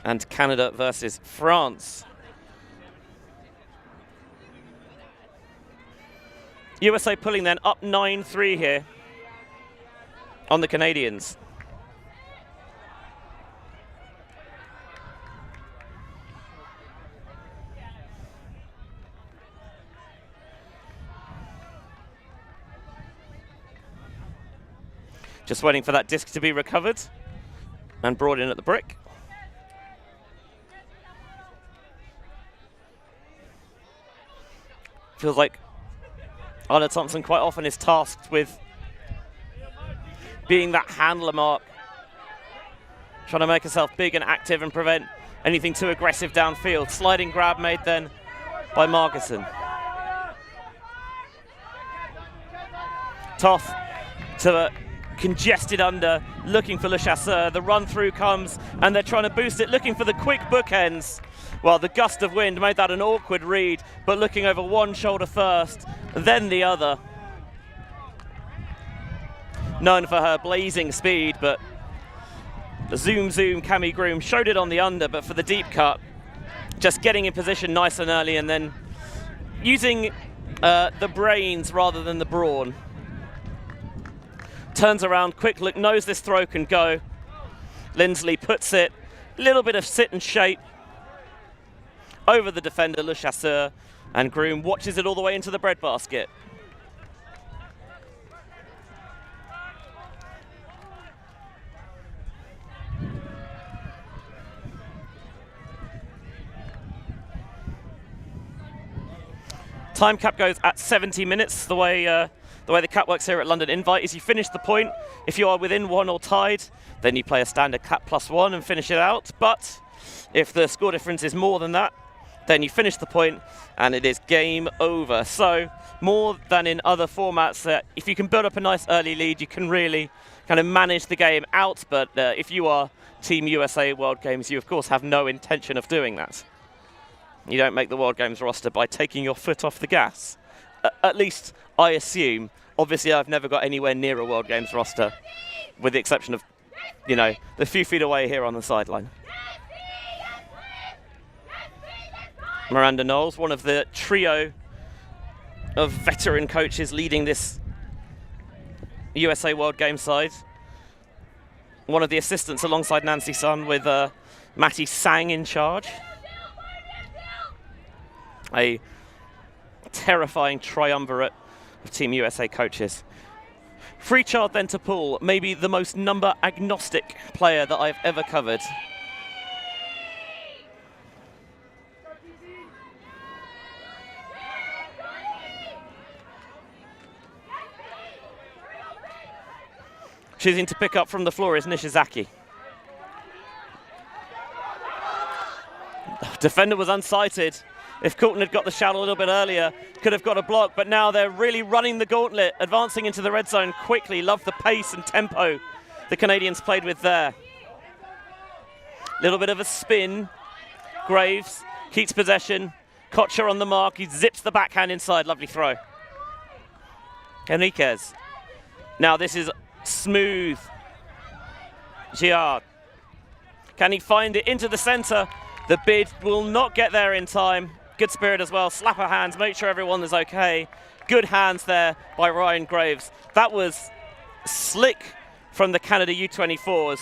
and Canada versus France. USA pulling then up 9-3 here on the Canadians. Just waiting for that disc to be recovered and brought in at the brick. Feels like Anna Thompson quite often is tasked with being that handler mark, trying to make herself big and active and prevent anything too aggressive downfield. Sliding grab made then by Margerson. Toth to a congested under, looking for Le Chasseur. The run through comes and they're trying to boost it, looking for the quick bookends. Well, the gust of wind made that an awkward read, but looking over one shoulder first, then the other. Known for her blazing speed, but the zoom Cammy Groom showed it on the under, but for the deep cut, just getting in position nice and early and then using the brains rather than the brawn. Turns around, quick look, knows this throw can go. Lindsley puts it, a little bit of sit and shape over the defender, Le Chasseur, and Groom watches it all the way into the breadbasket. Time cap goes at 70 minutes. The way the cap works here at London Invite is you finish the point. If you are within one or tied, then you play a standard cap +1 and finish it out. But If the score difference is more than that, then you finish the point and it is game over. So more than in other formats, if you can build up a nice early lead, you can really kind of manage the game out. But if you are Team USA World Games, you of course have no intention of doing that. You don't make the World Games roster by taking your foot off the gas. At least I assume. Obviously, I've never got anywhere near a World Games roster, with the exception of, you know, the few feet away here on the sideline. Miranda Knowles, one of the trio of veteran coaches leading this USA World Games side. One of the assistants alongside Nancy Sun, with Matty Sang in charge. A terrifying triumvirate of Team USA coaches. Freechard then to Poole, maybe the most number agnostic player that I've ever covered. Choosing to pick up from the floor is Nishizaki. Defender was unsighted. If Coulton had got the shot a little bit earlier, could have got a block, but now they're really running the gauntlet, advancing into the red zone quickly. Love the pace and tempo the Canadians played with there. Little bit of a spin. Graves keeps possession. Kocher on the mark. He zips the backhand inside. Lovely throw. Henriquez. Now this is smooth. Giard. Can he find it into the center? The bid will not get there in time. Good spirit as well. Slap her hands, make sure everyone is okay. Good hands there by Ryan Graves. That was slick from the Canada U24s.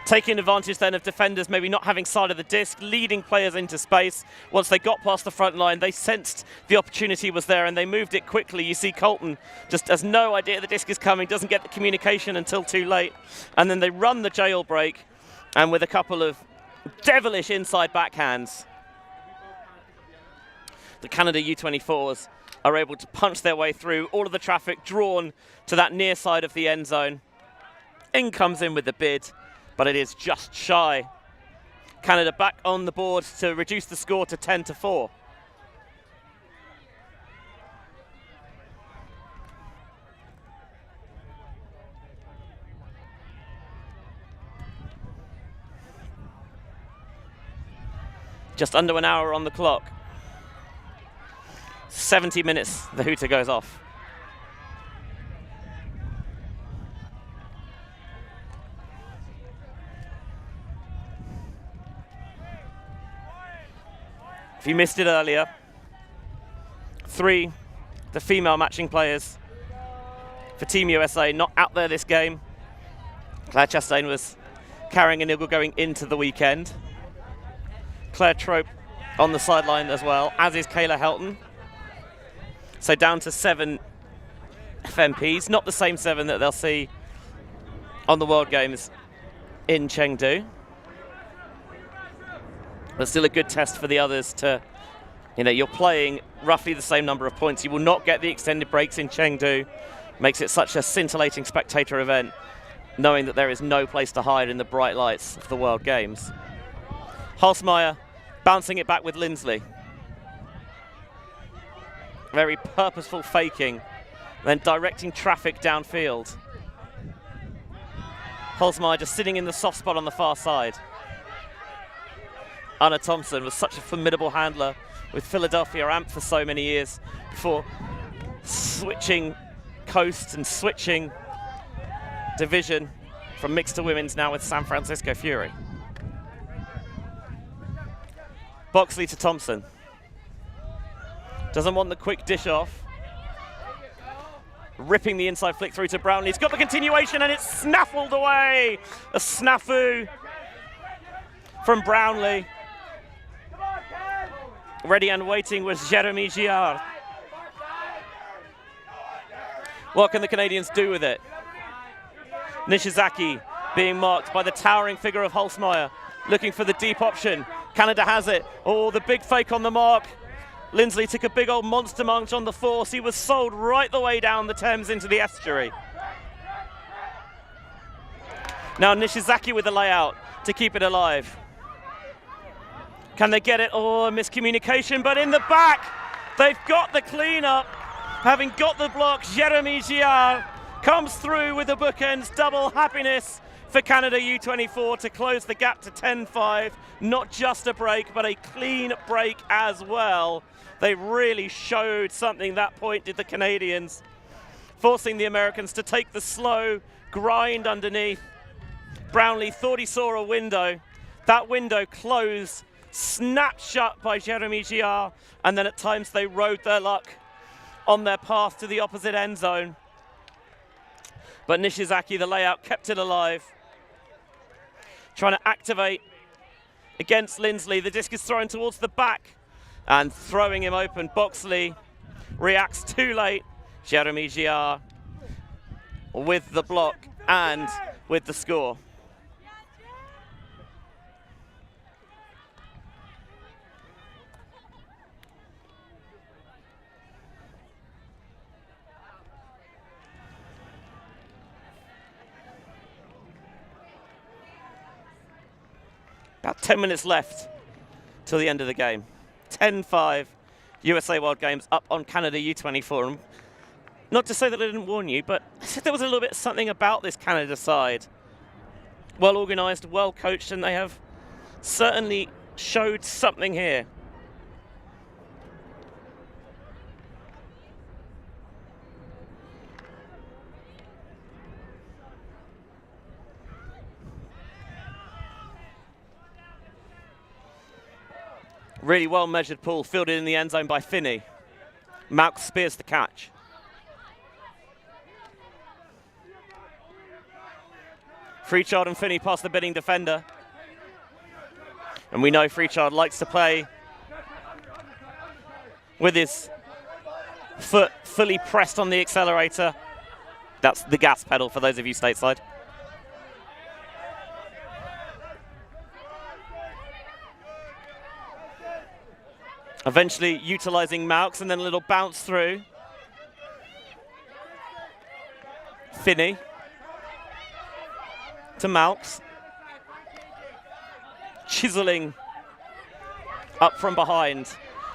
Taking advantage then of defenders maybe not having sight of the disc, leading players into space. Once they got past the front line, they sensed the opportunity was there and they moved it quickly. You see Colton just has no idea the disc is coming, doesn't get the communication until too late. And then they run the jailbreak, and with a couple of devilish inside backhands, the Canada U24s are able to punch their way through all of the traffic drawn to that near side of the end zone. In comes in with the bid, but it is just shy. Canada back on the board to reduce the score to 10-4. Just under an hour on the clock. 70 minutes, the hooter goes off. If you missed it earlier, 3, the female matching players for Team USA, not out there this game. Claire Chastain was carrying an eagle going into the weekend. Claire Trope on the sideline as well, as is Kayla Helton. So down to 7 FMPs, not the same 7 that they'll see on the World Games in Chengdu. But still a good test for the others to, you know, you're playing roughly the same number of points. You will not get the extended breaks in Chengdu. Makes it such a scintillating spectator event, knowing that there is no place to hide in the bright lights of the World Games. Halsmeyer bouncing it back with Lindsley. Very purposeful faking, then directing traffic downfield. Halsmeyer just sitting in the soft spot on the far side. Anna Thompson was such a formidable handler with Philadelphia Amp for so many years before switching coasts and switching division from mixed to women's now with San Francisco Fury. Boxley to Thompson. Doesn't want the quick dish off. Ripping the inside flick through to Brownlee. He's got the continuation and it's snaffled away. A snafu from Brownlee. Ready and waiting was Jeremy Giard. What can the Canadians do with it? Nishizaki being marked by the towering figure of Halsmeyer, looking for the deep option. Canada has it. Oh, the big fake on the mark. Lindsley took a big old monster munch on the force. He was sold right the way down the Thames into the estuary. Now Nishizaki with the layout to keep it alive. Can they get it? Oh, miscommunication, but in the back, they've got the cleanup. Having got the block, Jeremy Giard comes through with the bookends. Double happiness for Canada U24 to close the gap to 10-5. Not just a break, but a clean break as well. They really showed something that point, did the Canadians, forcing the Americans to take the slow grind underneath. Brownlee thought he saw a window. That window closed, snapped shut by Jeremy Giard, and then at times they rode their luck on their path to the opposite end zone. But Nishizaki, the layout, kept it alive. Trying to activate against Lindsley. The disc is thrown towards the back and throwing him open. Boxley reacts too late. Jeremy Giard with the block and with the score. About 10 minutes left till the end of the game. 10-5, USA World Games up on Canada U24. And not to say that I didn't warn you, but I said there was a little bit something about this Canada side. Well organized, well coached, and they have certainly showed something here. Really well measured pull, fielded in the end zone by Finney. Malk spears the catch. Freechard and Finney pass the bidding defender. And we know Freechard likes to play with his foot fully pressed on the accelerator. That's the gas pedal for those of you stateside. Eventually utilizing Malks and then a little bounce through. Finney to Malks. Chiseling up from behind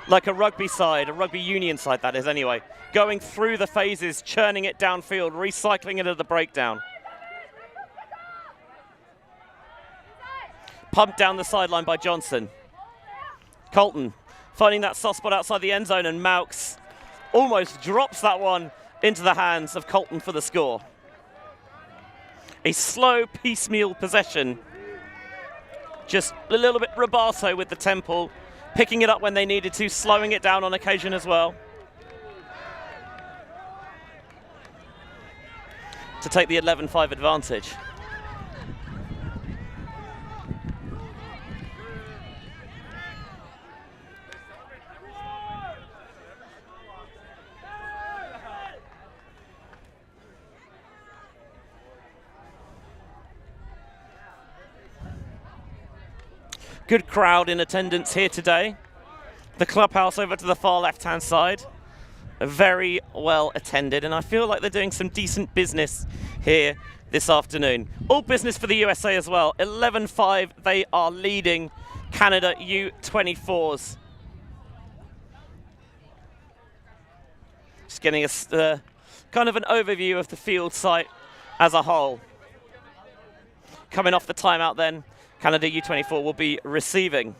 like a rugby side, a rugby union side that is anyway. Going through the phases, churning it downfield, recycling it at the breakdown. Pumped down the sideline by Johnson. Colton finding that soft spot outside the end zone, and Malks almost drops that one into the hands of Colton for the score. A slow, piecemeal possession. Just a little bit rubato with the temple, picking it up when they needed to, slowing it down on occasion as well. To take the 11-5 advantage. Good crowd in attendance here today. The clubhouse over to the far left-hand side, very well attended, and I feel like they're doing some decent business here this afternoon. All business for the USA as well. 11-5, they are leading Canada U24s. Just getting a kind of an overview of the field site as a whole. Coming off the timeout then, Canada U24 will be receiving.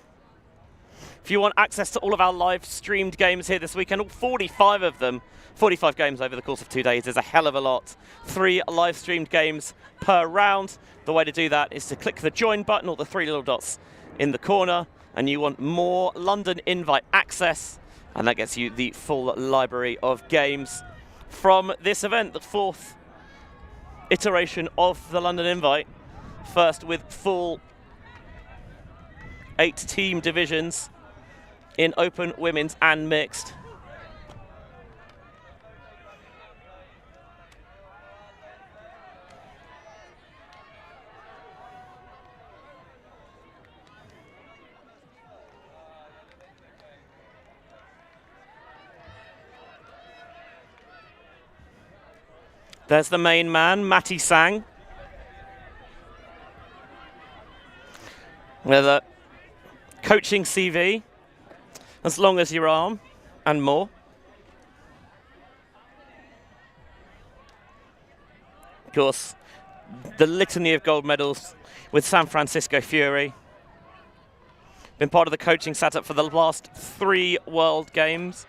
If you want access to all of our live streamed games here this weekend, all 45 of them, 45 games over the course of 2 days is a hell of a lot. 3 live streamed games per round. The way to do that is to click the join button or the 3 little dots in the corner, and you want more London invite access, and that gets you the full library of games from this event, the 4th iteration of the London invite. First with full 8-team divisions in open, women's and mixed. There's the main man, Matty Sang. With a coaching CV, as long as your arm, and more. Of course, the litany of gold medals with San Francisco Fury. Been part of the coaching setup for the last 3 World Games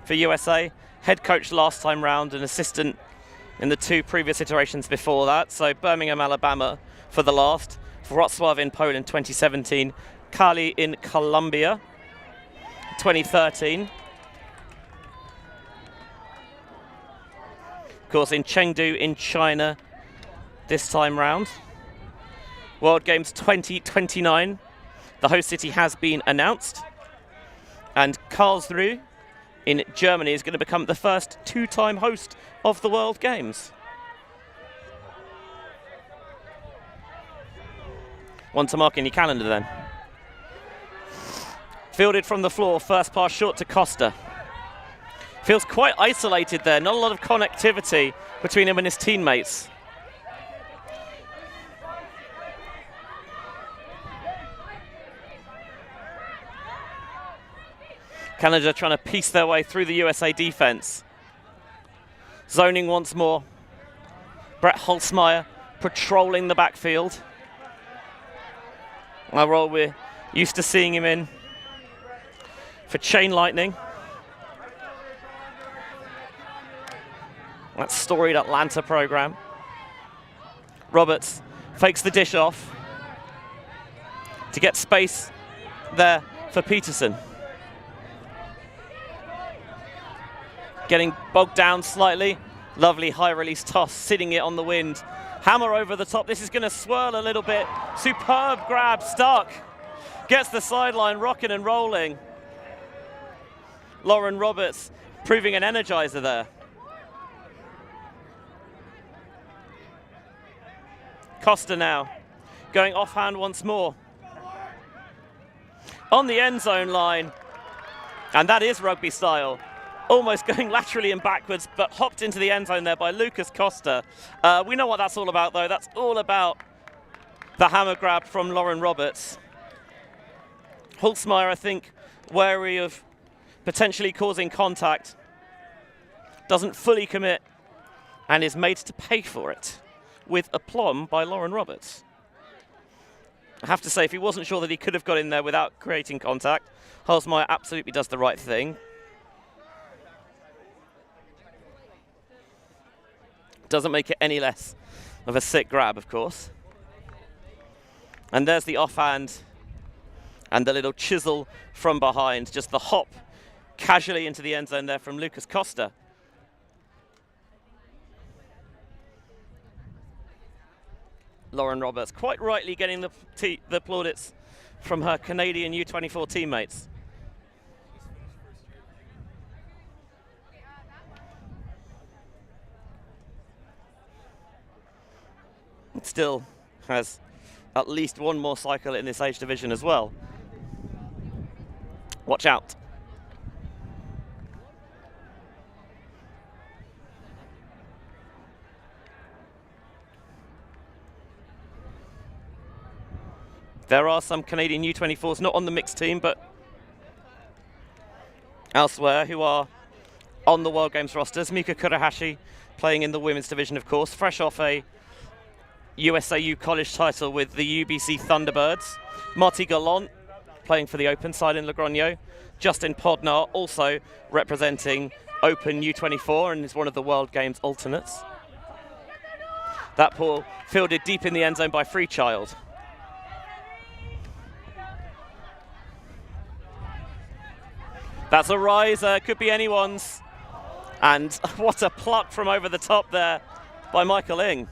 for USA. Head coach last time round, and assistant in the 2 previous iterations before that. So Birmingham, Alabama for the last, Wrocław in Poland 2017, Cali in Colombia 2013. Of course, in Chengdu in China this time round. World Games 2029. The host city has been announced. And Karlsruhe in Germany is going to become the first 2-time host of the World Games. One to mark in your calendar then. Fielded from the floor, first pass short to Costa. Feels quite isolated there, not a lot of connectivity between him and his teammates. Canada trying to piece their way through the USA defense. Zoning once more. Brett Holzmeier patrolling the backfield. A role we're used to seeing him in for Chain Lightning. That storied Atlanta program. Roberts fakes the dish off to get space there for Peterson. Getting bogged down slightly. Lovely high release toss, sitting it on the wind. Hammer over the top. This is going to swirl a little bit. Superb grab, Stark gets the sideline rocking and rolling. Lauren Roberts proving an energizer there. Costa now going offhand once more. On the end zone line. And that is rugby style. Almost going laterally and backwards, but hopped into the end zone there by Lucas Costa. We know what that's all about, though. That's all about the hammer grab from Lauren Roberts. Holzmeier, I think, wary of potentially causing contact. Doesn't fully commit and is made to pay for it with aplomb by Lauren Roberts. I have to say, if he wasn't sure that he could have got in there without creating contact, Holzmeier absolutely does the right thing. Doesn't make it any less of a sick grab, of course. And there's the offhand and the little chisel from behind. Just the hop casually into the end zone there from Lucas Costa. Lauren Roberts quite rightly getting the plaudits from her Canadian U24 teammates. It still has at least one more cycle in this age division as well. Watch out. There are some Canadian U24s, not on the mixed team, but elsewhere, who are on the World Games rosters. Mika Kurahashi playing in the women's division, of course, fresh off a USAU college title with the UBC Thunderbirds. Marty Gallant playing for the Open side in Logroño. Justin Podnar also representing Open U24 and is one of the World Games alternates. That ball fielded deep in the end zone by Freechild. That's a riser, could be anyone's. And what a pluck from over the top there by Michael Ing.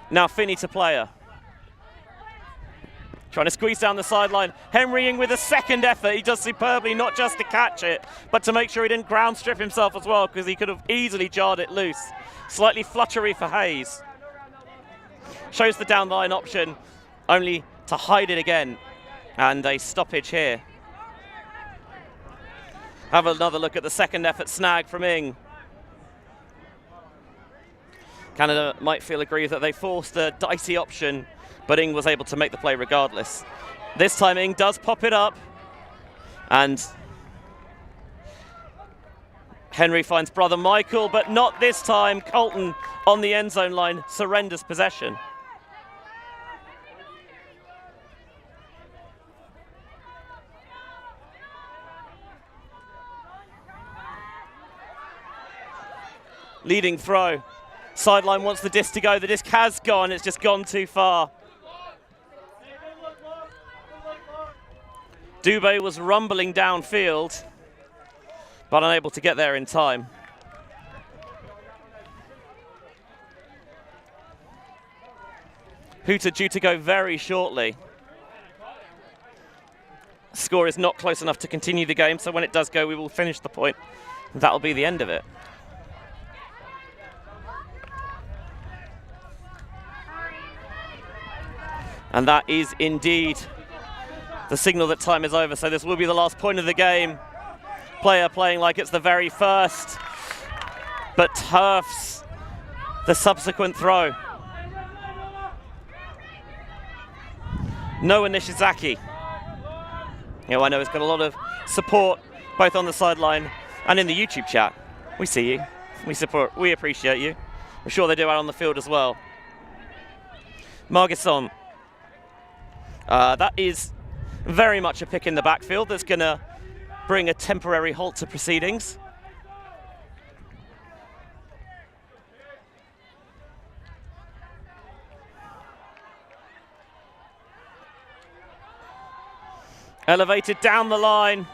Now Finney to player. Trying to squeeze down the sideline. Henry Ing with a second effort. He does superbly, not just to catch it, but to make sure he didn't ground strip himself as well, because he could have easily jarred it loose. Slightly fluttery for Hayes. Shows the down the line option, only to hide it again. And a stoppage here. Have another look at the second effort snag from Ing. Canada might feel aggrieved that they forced a dicey option but Ing was able to make the play regardless. This time Ing does pop it up, and Henry finds brother Michael, but not this time. Colton on the end zone line surrenders possession. Leading throw. Sideline wants the disc to go. The disc has gone. It's just gone too far. Dubé was rumbling downfield, but unable to get there in time. Hooter due to go very shortly. Score is not close enough to continue the game, so when it does go, we will finish the point. That'll be the end of it. And that is indeed the signal that time is over, so this will be the last point of the game. Player playing like it's the very first, but turfs the subsequent throw. Noah Nishizaki. You know, I know he's got a lot of support both on the sideline and in the YouTube chat. We see you, we appreciate you. I'm sure they do out on the field as well. Margisson. That is very much a pick in the backfield that's going to bring a temporary halt to proceedings. Elevated down the line,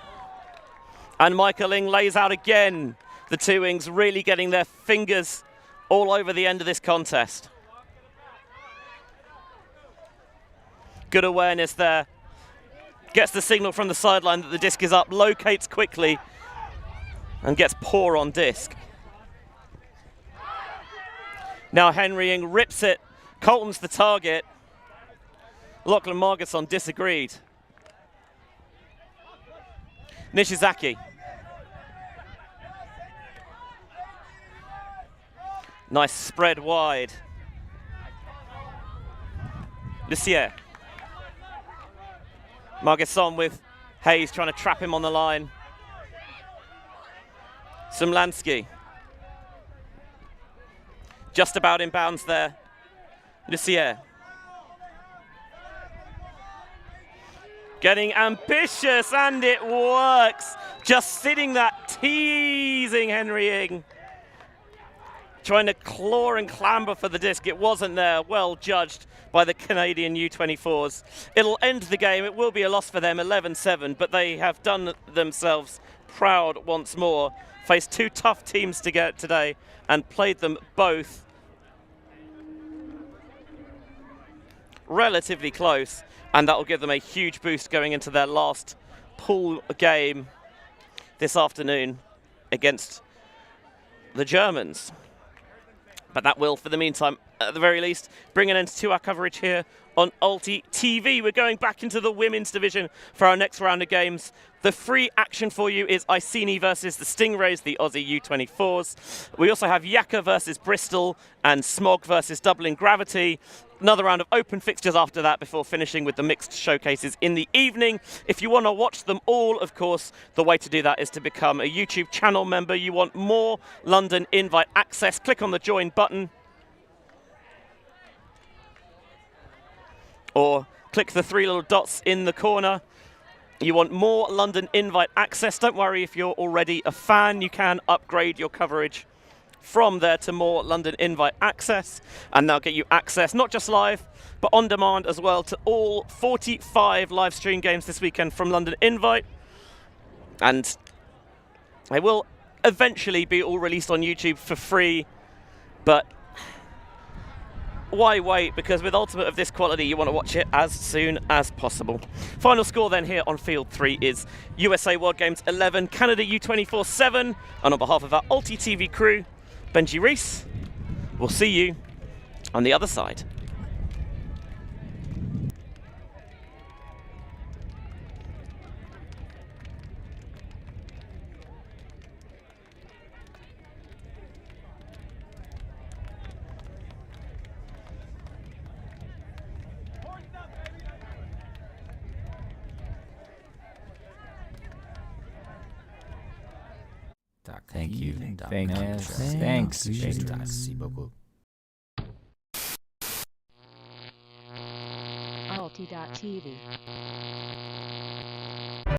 and Michael Ing lays out again. The two Ings really getting their fingers all over the end of this contest. Good awareness there. Gets the signal from the sideline that the disc is up, locates quickly, and gets poor on disc. Now Henry Ing rips it. Colton's the target. Lachlan Margisson disagreed. Nishizaki. Nice spread wide. Lucier. Margisson with Hayes trying to trap him on the line. Sumlansky. Just about in bounds there. Lucier. Getting ambitious, and it works. Just sitting that, teasing Henry Ing. Trying to claw and clamber for the disc. It wasn't there. Well judged by the Canadian U24s. It'll end the game. It will be a loss for them, 11-7, but they have done themselves proud once more. Faced two tough teams to get today and played them both relatively close, and that will give them a huge boost going into their last pool game this afternoon against the Germans. But that will, for the meantime, at the very least, bring an end to our coverage here on ULTI.TV. We're going back into the women's division for our next round of games. The free action for you is Iceni versus the Stingrays, the Aussie U24s. We also have Yaka versus Bristol and Smog versus Dublin Gravity. Another round of open fixtures after that before finishing with the mixed showcases in the evening. If you want to watch them all, of course, the way to do that is to become a YouTube channel member. You want more London invite access, click on the join button. Or click the three little dots in the corner. You want more London invite access. Don't worry if you're already a fan, you can upgrade your coverage from there to more London invite access, and they'll get you access not just live but on demand as well to all 45 live stream games this weekend from London Invite, and they will eventually be all released on YouTube for free. But why wait? Because with Ultimate of this quality, you want to watch it as soon as possible. Final score then here on Field 3 is USA World Games 11, Canada U24 7, and on behalf of our ULTI.TV crew, Benji Reese, we'll see you on the other side. Thank you. Thank you. Thanks. Merci beaucoup. ULTI.TV.